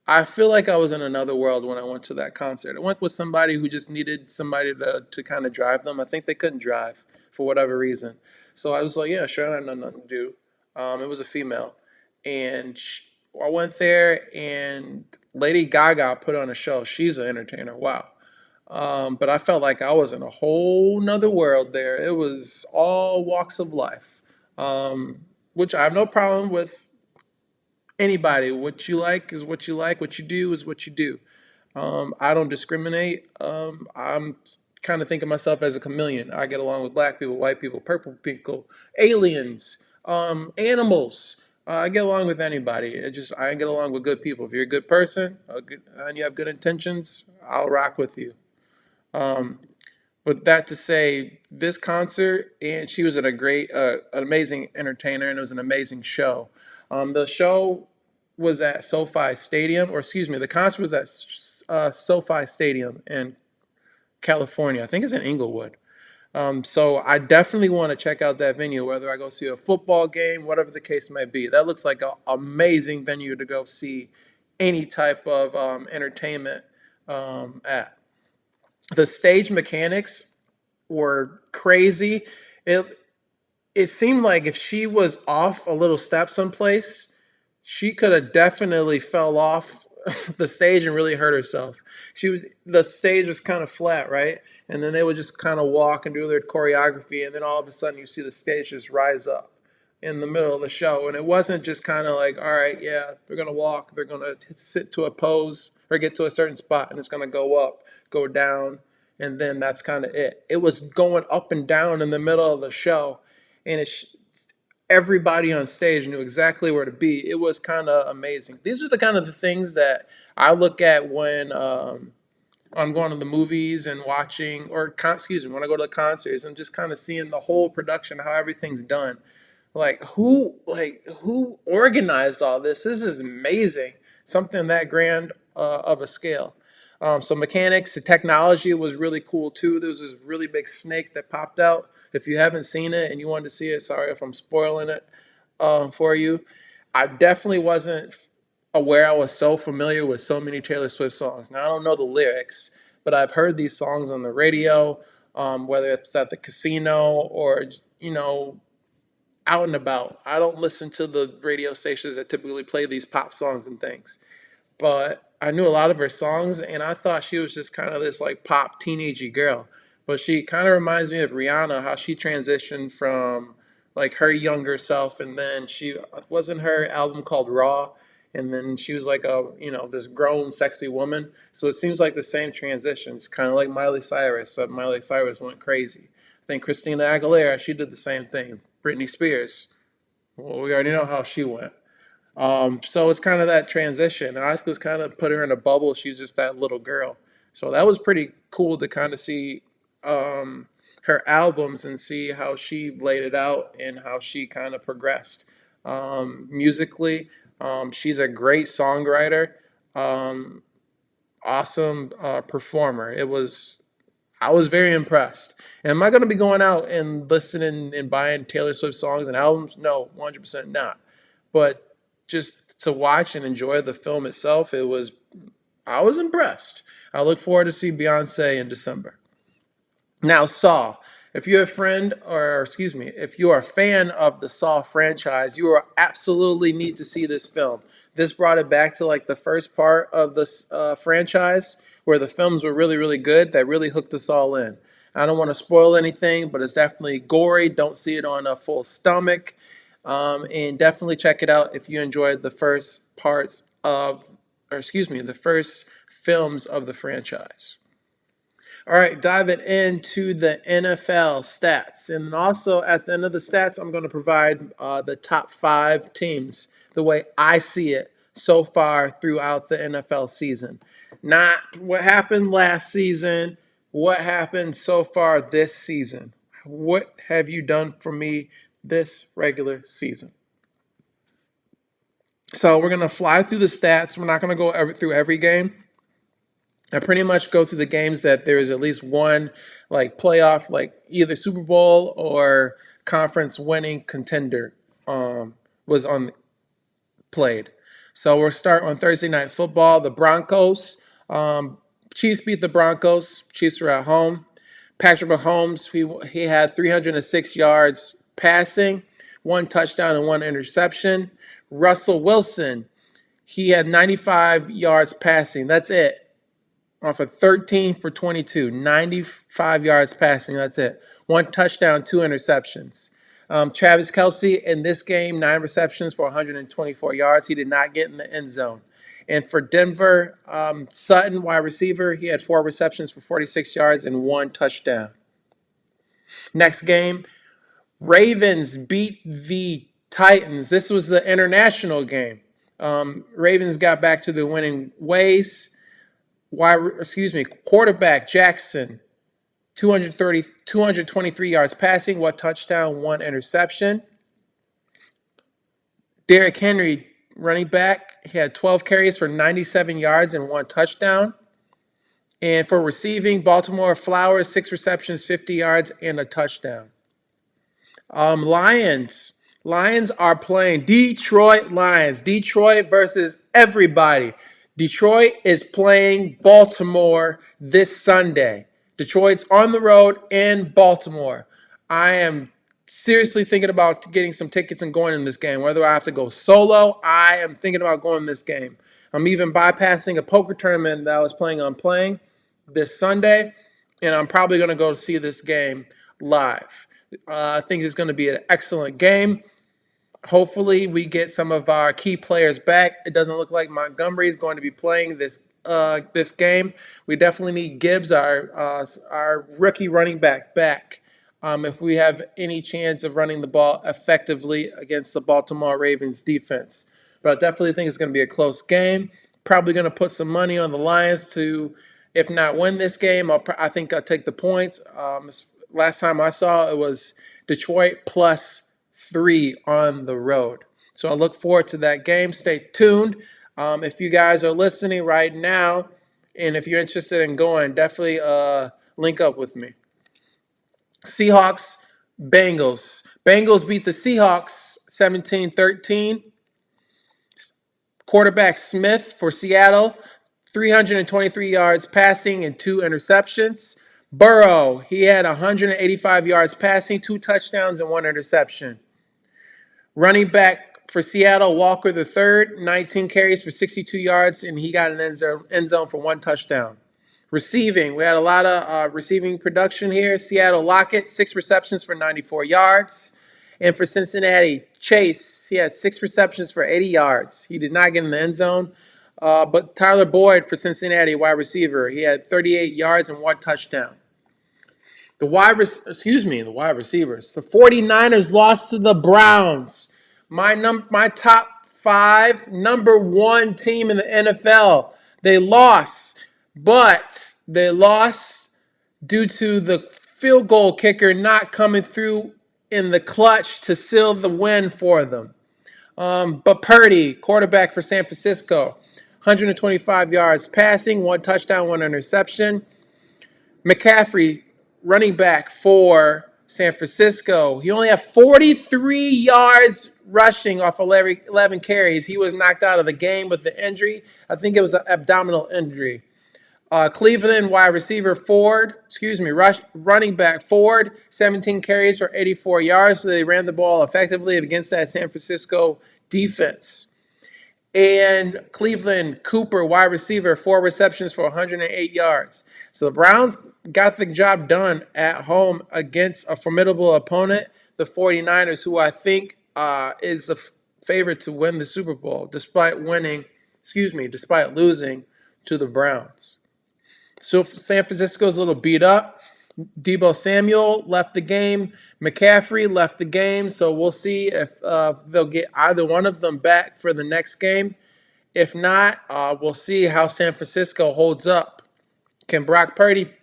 I feel like I was in another world when I went to that concert. I went with somebody who just needed somebody to kind of drive them. I think they couldn't drive for whatever reason. So I was like, yeah, sure, I have nothing to do. It was a female. And I went there, and Lady Gaga put on a show. She's an entertainer. Wow. But I felt like I was in a whole nother world there. It was all walks of life, which I have no problem with anybody. What you like is what you like. What you do is what you do. I don't discriminate. I'm kind of think of myself as a chameleon. I get along with black people, white people, purple people, aliens, animals. I get along with anybody. I get along with good people. If you're a good person, and you have good intentions, I'll rock with you. Um, but that to say, this concert, and she was an amazing entertainer, and it was an amazing show. The show was at SoFi Stadium, or excuse me, the concert was at SoFi Stadium in California. I think it's in Inglewood. So I definitely want to check out that venue, whether I go see a football game, whatever the case may be. That looks like an amazing venue to go see any type of entertainment at. The stage mechanics were crazy. It it seemed like if she was off a little step someplace, she could have definitely fell off the stage and really hurt herself. The stage was kind of flat, right? And then they would just kind of walk and do their choreography, and then all of a sudden you see the stage just rise up in the middle of the show. And it wasn't just kind of like, all right, yeah, they're gonna walk, they're gonna sit to a pose or get to a certain spot, and it's gonna go up, go down, and then that's kind of it. It was going up and down in the middle of the show, and everybody on stage knew exactly where to be. It was kind of amazing. These are the kind of the things that I look at when I'm going to the movies and watching, or excuse me, when I go to the concerts and just kind of seeing the whole production, how everything's done. Like who organized all this? This is amazing. Something that grand of a scale. So mechanics, the technology was really cool too. There was this really big snake that popped out. If you haven't seen it and you wanted to see it, sorry if I'm spoiling it for you. I definitely wasn't aware I was so familiar with so many Taylor Swift songs. Now I don't know the lyrics, but I've heard these songs on the radio, whether it's at the casino or out and about. I don't listen to the radio stations that typically play these pop songs and things, but I knew a lot of her songs, and I thought she was just kind of this like pop teenagey girl. But she kind of reminds me of Rihanna, how she transitioned from like her younger self, and then she wasn't her album called Raw, and then she was like this grown sexy woman. So it seems like the same transition. It's kind of like Miley Cyrus. Miley Cyrus went crazy. I think Christina Aguilera, she did the same thing. Britney Spears, well, we already know how she went. So it's kind of that transition. I was kind of put her in a bubble. She's just that little girl. So that was pretty cool to kind of see her albums and see how she laid it out and how she kind of progressed musically. She's a great songwriter, um, awesome performer. I was very impressed. And am I going to be going out and listening and buying Taylor Swift songs and albums? No, 100% not. But just to watch and enjoy the film itself, I was impressed. I look forward to see Beyonce in December. Now, Saw. If you're a friend, or excuse me, if you are a fan of the Saw franchise, you are absolutely need to see this film. This brought it back to like the first part of this franchise, where the films were really, really good. That really hooked us all in. I don't want to spoil anything, but it's definitely gory. Don't see it on a full stomach, and definitely check it out if you enjoyed the first parts of, or excuse me, the first films of the franchise. All right, diving into the NFL stats. And also at the end of the stats, I'm going to provide the top five teams the way I see it so far throughout the NFL season. Not what happened last season, what happened so far this season. What have you done for me this regular season? So we're going to fly through the stats. We're not going to go through every game. I pretty much go through the games that there is at least one like playoff, like either Super Bowl or conference winning contender was on played. So we'll start on Thursday Night Football. The Broncos, Chiefs beat the Broncos. Chiefs were at home. Patrick Mahomes, he had 306 yards passing, one touchdown and one interception. Russell Wilson, he had 95 yards passing. That's it. Off of 13 for 22, 95 yards passing. That's it. One touchdown, two interceptions. Travis Kelce in this game, 9 receptions for 124 yards. He did not get in the end zone. And for Denver, Sutton, wide receiver, he had 4 receptions for 46 yards and 1 touchdown. Next game, Ravens beat the Titans. This was the international game. Ravens got back to the winning ways. Quarterback Jackson, 223 yards passing, 1 touchdown, 1 interception. Derrick Henry, running back, he had 12 carries for 97 yards and 1 touchdown. And for receiving, Baltimore Flowers, 6 receptions, 50 yards, and a touchdown. Lions. Lions are playing Detroit Lions. Detroit versus everybody. Detroit is playing Baltimore this Sunday. Detroit's on the road in Baltimore. I am seriously thinking about getting some tickets and going in this game. Whether I have to go solo, I am thinking about going in this game. I'm even bypassing a poker tournament that I was planning on playing this Sunday, and I'm probably going to go see this game live. I think it's going to be an excellent game. Hopefully, we get some of our key players back. It doesn't look like Montgomery is going to be playing this game. We definitely need Gibbs, our rookie running back. If we have any chance of running the ball effectively against the Baltimore Ravens defense. But I definitely think it's going to be a close game. Probably going to put some money on the Lions to, if not win this game, I think I'll take the points. Last time I saw it was Detroit +3 on the road. So I look forward to that game. Stay tuned. If you guys are listening right now, and if you're interested in going, definitely link up with me. Seahawks, Bengals. Bengals beat the Seahawks 17-13. Quarterback Smith for Seattle, 323 yards passing and 2 interceptions. Burrow, he had 185 yards passing, 2 touchdowns and 1 interception. Running back for Seattle, Walker III, 19 carries for 62 yards, and he got an end zone for 1 touchdown. Receiving, we had a lot of receiving production here. Seattle Lockett, 6 receptions for 94 yards. And for Cincinnati, Chase, he had 6 receptions for 80 yards. He did not get in the end zone. But Tyler Boyd for Cincinnati, wide receiver, he had 38 yards and 1 touchdown. The wide receivers. The 49ers lost to the Browns. My top 5, number 1 team in the NFL. They lost, but they lost due to the field goal kicker not coming through in the clutch to seal the win for them. But Purdy, quarterback for San Francisco, 125 yards passing, 1 touchdown, 1 interception. McCaffrey, running back for San Francisco, he only had 43 yards rushing off 11 carries. He was knocked out of the game with the injury. I think it was an abdominal injury. Cleveland running back Ford, 17 carries for 84 yards. So they ran the ball effectively against that San Francisco defense. And Cleveland, Cooper, wide receiver, 4 receptions for 108 yards. So the Browns got the job done at home against a formidable opponent, the 49ers, who I think is the favorite to win the Super Bowl, despite losing to the Browns. So San Francisco's a little beat up. Deebo Samuel left the game. McCaffrey left the game. So we'll see if they'll get either one of them back for the next game. If not, we'll see how San Francisco holds up. Can Brock Purdy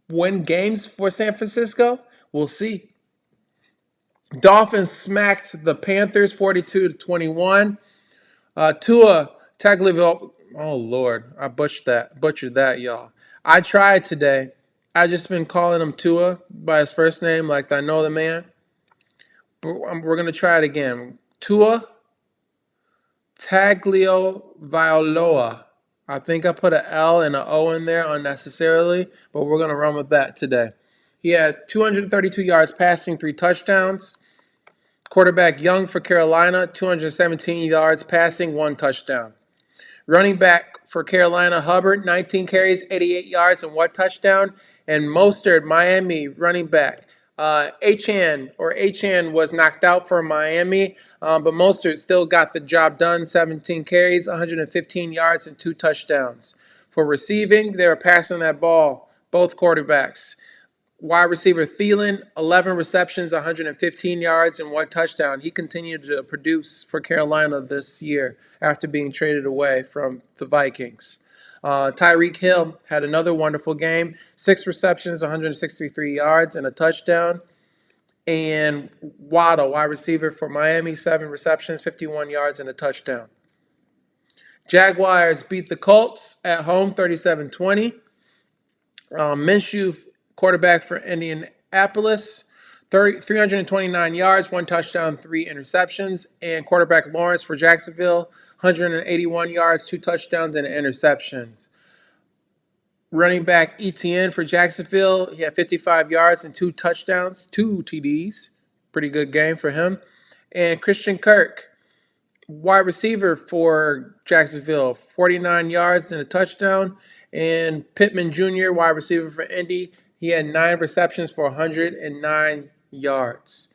win games for San Francisco? We'll see. Dolphins smacked the Panthers 42-21. Tua Tagovailoa. Oh, Lord. I butchered that, y'all. I tried today. I just been calling him Tua by his first name like I know the man. But we're going to try it again. Tua Tagovailoa. I think I put an L and an O in there unnecessarily, but we're going to run with that today. He had 232 yards passing, 3 touchdowns. Quarterback Young for Carolina, 217 yards passing, 1 touchdown. Running back for Carolina, Hubbard, 19 carries, 88 yards, and 1 touchdown. And Mostert, Miami running back, Achan was knocked out for Miami, but Mostert still got the job done. 17 carries, 115 yards, and 2 touchdowns. For receiving, they were passing that ball, both quarterbacks. Wide receiver Thielen, 11 receptions, 115 yards, and 1 touchdown. He continued to produce for Carolina this year after being traded away from the Vikings. Tyreek Hill had another wonderful game, 6 receptions, 163 yards, and a touchdown. And Waddle, wide receiver for Miami, 7 receptions, 51 yards, and a touchdown. Jaguars beat the Colts at home 37-20. Minshew, quarterback for Indianapolis, 329 yards, 1 touchdown, 3 interceptions. And quarterback Lawrence for Jacksonville, 181 yards, 2 touchdowns, and an interception. Running back Etienne for Jacksonville, he had 55 yards and 2 touchdowns, 2 TDs. Pretty good game for him. And Christian Kirk, wide receiver for Jacksonville, 49 yards and a touchdown. And Pittman Jr., wide receiver for Indy, he had 9 receptions for 109 yards.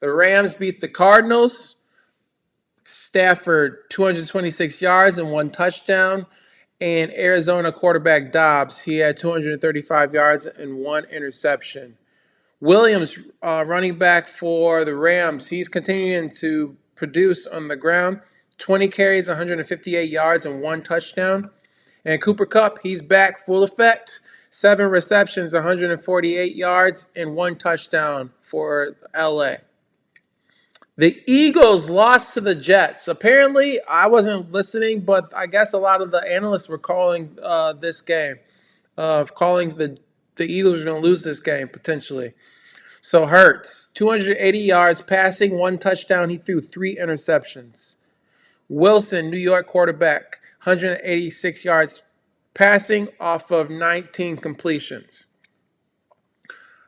The Rams beat the Cardinals. Stafford, 226 yards and 1 touchdown. And Arizona quarterback Dobbs, he had 235 yards and 1 interception. Williams, running back for the Rams, he's continuing to produce on the ground. 20 carries, 158 yards, and 1 touchdown. And Cooper Kupp, he's back full effect. 7 receptions, 148 yards, and 1 touchdown for LA. The Eagles lost to the Jets. Apparently, I wasn't listening, but I guess a lot of the analysts were calling this game, calling the Eagles were going to lose this game potentially. So Hurts, 280 yards passing, 1 touchdown. He threw 3 interceptions. Wilson, New York quarterback, 186 yards passing off of 19 completions.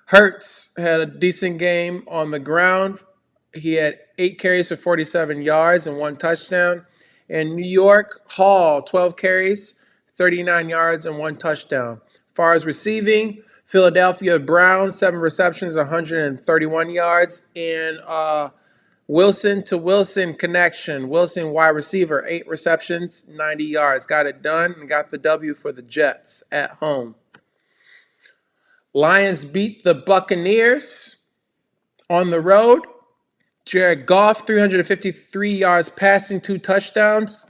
Hurts had a decent game on the ground. He had 8 carries for 47 yards and 1 touchdown. And New York, Hall, 12 carries, 39 yards, and 1 touchdown. As far as receiving, Philadelphia Brown, 7 receptions, 131 yards. And Wilson to Wilson connection. Wilson, wide receiver, 8 receptions, 90 yards. Got it done and got the W for the Jets at home. Lions beat the Buccaneers on the road. Jared Goff, 353 yards passing, 2 touchdowns.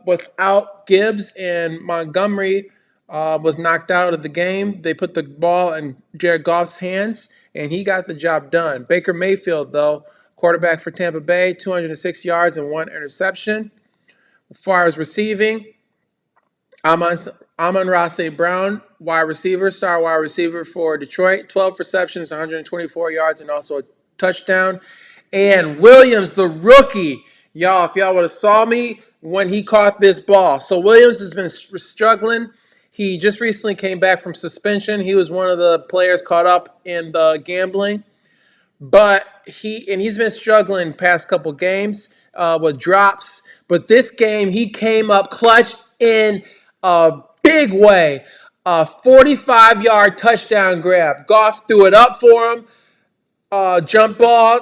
Without Gibbs, and Montgomery was knocked out of the game. They put the ball in Jared Goff's hands, and he got the job done. Baker Mayfield, though, quarterback for Tampa Bay, 206 yards and 1 interception. As far as receiving, Amon-Ra St. Brown, star wide receiver for Detroit, 12 receptions, 124 yards, and also a touchdown. And Williams, the rookie, y'all, if y'all would have saw me when he caught this ball. So Williams has been struggling. He just recently came back from suspension. He was one of the players caught up in the gambling. But he's been struggling past couple games with drops. But this game, he came up clutch in a big way. A 45-yard touchdown grab. Goff threw it up for him. Jump ball.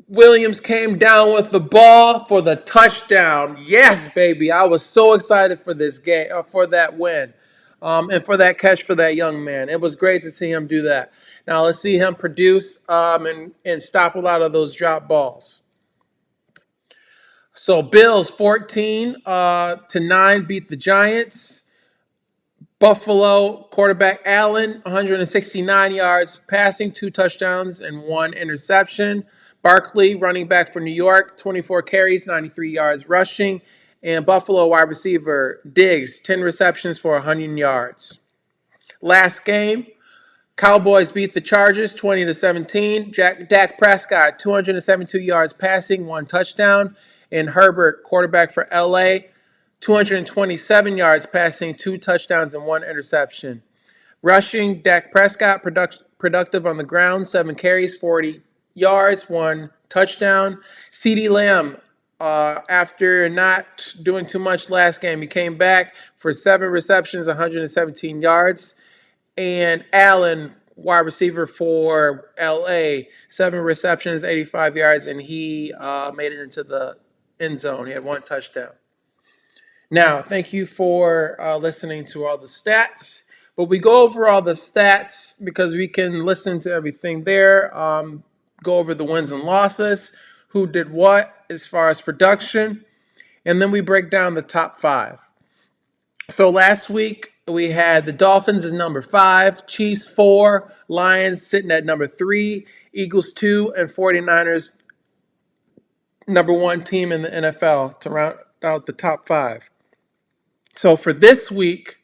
Williams came down with the ball for the touchdown. Yes, baby. I was so excited for this game, for that win, and for that catch for that young man. It was great to see him do that. Now let's see him produce and stop a lot of those drop balls. So Bills 14-9 beat the Giants. Buffalo quarterback Allen, 169 yards passing, 2 touchdowns, and 1 interception. Barkley, running back for New York, 24 carries, 93 yards rushing. And Buffalo wide receiver Diggs, 10 receptions for 100 yards. Last game, Cowboys beat the Chargers 20-17. Dak Prescott, 272 yards passing, 1 touchdown. And Herbert, quarterback for LA, 227 yards passing, 2 touchdowns, and 1 interception. Rushing, Dak Prescott, productive on the ground, 7 carries, 40 yards, 1 touchdown. CeeDee Lamb, after not doing too much last game, he came back for 7 receptions, 117 yards. And Allen, wide receiver for LA, 7 receptions, 85 yards, and he made it into the end zone. He had 1 touchdown. Now, thank you for listening to all the stats. But we go over all the stats because we can listen to everything there. Go over the wins and losses, who did what as far as production, and then we break down the top 5. So last week we had the Dolphins as number 5, Chiefs 4, Lions sitting at number 3, Eagles 2, and 49ers number 1 team in the NFL to round out the top 5. So for this week,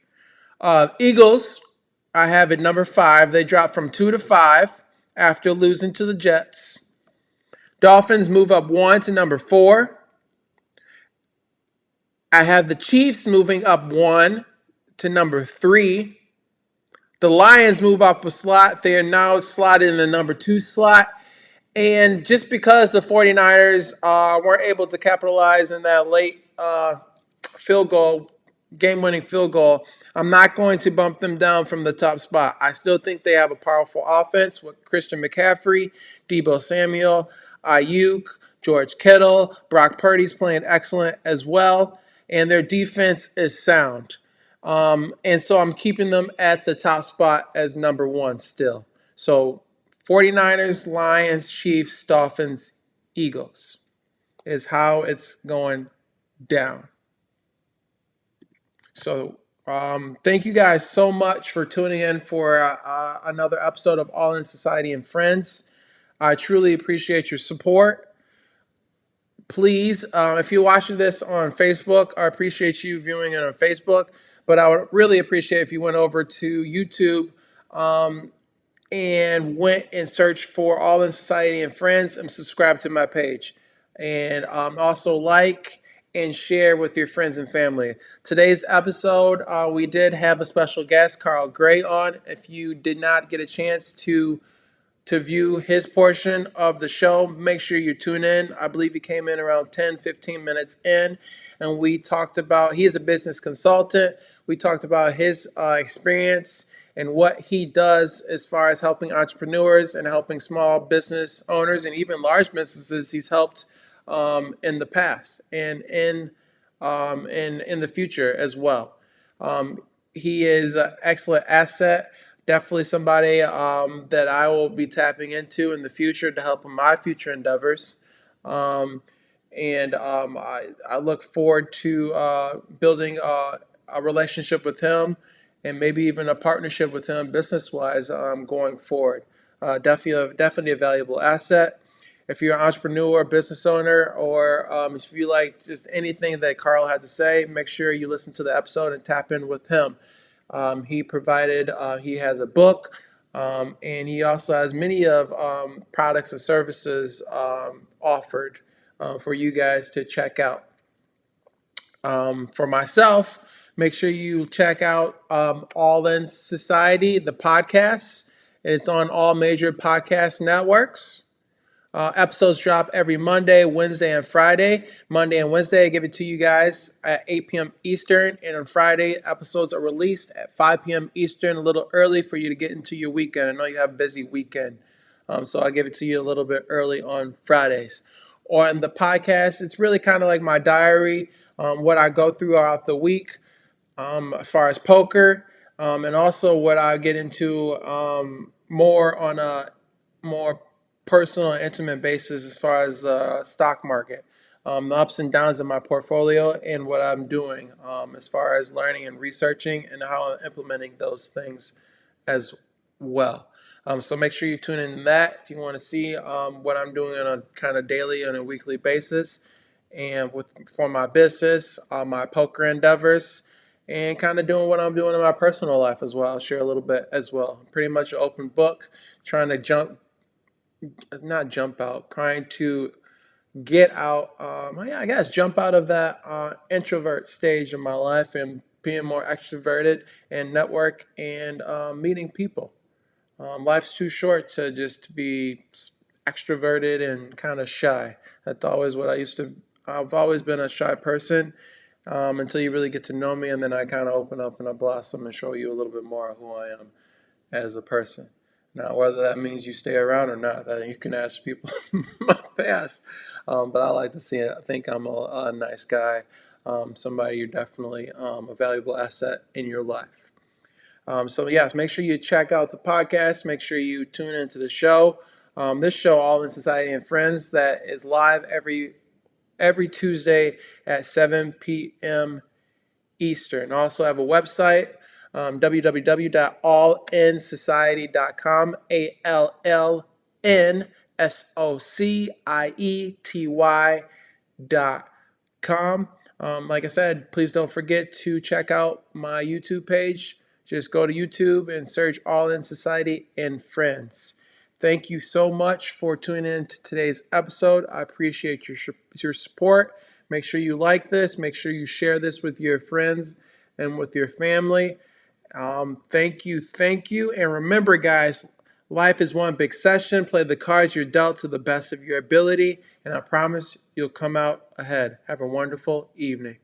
Eagles, I have at number 5. They dropped from 2 to 5 after losing to the Jets. Dolphins move up 1 to number 4. I have the Chiefs moving up 1 to number 3. The Lions move up a slot. They are now slotted in the number 2 slot. And just because the 49ers weren't able to capitalize in that late field goal, game-winning field goal, I'm not going to bump them down from the top spot. I still think they have a powerful offense with Christian McCaffrey, Deebo Samuel, Ayuk, George Kittle, Brock Purdy's playing excellent as well, and their defense is sound. And so I'm keeping them at the top spot as number 1 still. So 49ers, Lions, Chiefs, Dolphins, Eagles is how it's going down. So thank you guys so much for tuning in for another episode of All in Society and Friends. I truly appreciate your support. Please, if you're watching this on Facebook, I appreciate you viewing it on Facebook. But I would really appreciate if you went over to YouTube and went and searched for All in Society and Friends and subscribe to my page. And also like and share with your friends and family. Today's episode, we did have a special guest, Carl Gray, on. If you did not get a chance to view his portion of the show, make sure you tune in. I believe he came in around 10, 15 minutes in, and we talked about, he is a business consultant. We talked about his experience and what he does as far as helping entrepreneurs and helping small business owners and even large businesses he's helped in the past and in the future as well. He is an excellent asset. Definitely somebody that I will be tapping into in the future to help in my future endeavors. I look forward to building a relationship with him and maybe even a partnership with him business-wise going forward. Definitely a valuable asset. If you're an entrepreneur, business owner, or if you like just anything that Carl had to say, make sure you listen to the episode and tap in with him. He has a book, and he also has many of products and services offered for you guys to check out. For myself, make sure you check out All In Society, the podcast. It's on all major podcast networks. Episodes drop every Monday, Wednesday, and Friday. Monday and Wednesday, I give it to you guys at 8 p.m. Eastern. And on Friday, episodes are released at 5 p.m. Eastern, a little early for you to get into your weekend. I know you have a busy weekend, so I'll give it to you a little bit early on Fridays. On the podcast, it's really kind of like my diary, what I go throughout the week as far as poker, and also what I get into more on a more personal and intimate basis as far as the stock market, the ups and downs of my portfolio and what I'm doing as far as learning and researching and how I'm implementing those things as well. So make sure you tune in to that if you want to see what I'm doing on a kind of daily and a weekly basis and for my business, my poker endeavors, and kind of doing what I'm doing in my personal life as well. I'll share a little bit as well. Pretty much an open book, trying to trying to get out, jump out of that introvert stage in my life and being more extroverted and network and meeting people. Life's too short to just be extroverted and kind of shy. That's always what I've always been a shy person until you really get to know me, and then I kind of open up and I blossom and show you a little bit more of who I am as a person. Now, whether that means you stay around or not, that you can ask people my past. But I like to see it. I think I'm a nice guy, somebody you're definitely a valuable asset in your life. So yes, make sure you check out the podcast. Make sure you tune into the show. This show, All in Society and Friends, that is live every Tuesday at 7 p.m. Eastern. Also have a website, www.allinsociety.com, ALLNSOCIETY.com. Like I said, please don't forget to check out my YouTube page. Just go to YouTube and search All in Society and Friends. Thank you so much for tuning in to today's episode. I appreciate your support. Make sure you like this. Make sure you share this with your friends and with your family. Thank you. And remember, guys, life is one big session. Play the cards you're dealt to the best of your ability, and I promise you'll come out ahead. Have a wonderful evening.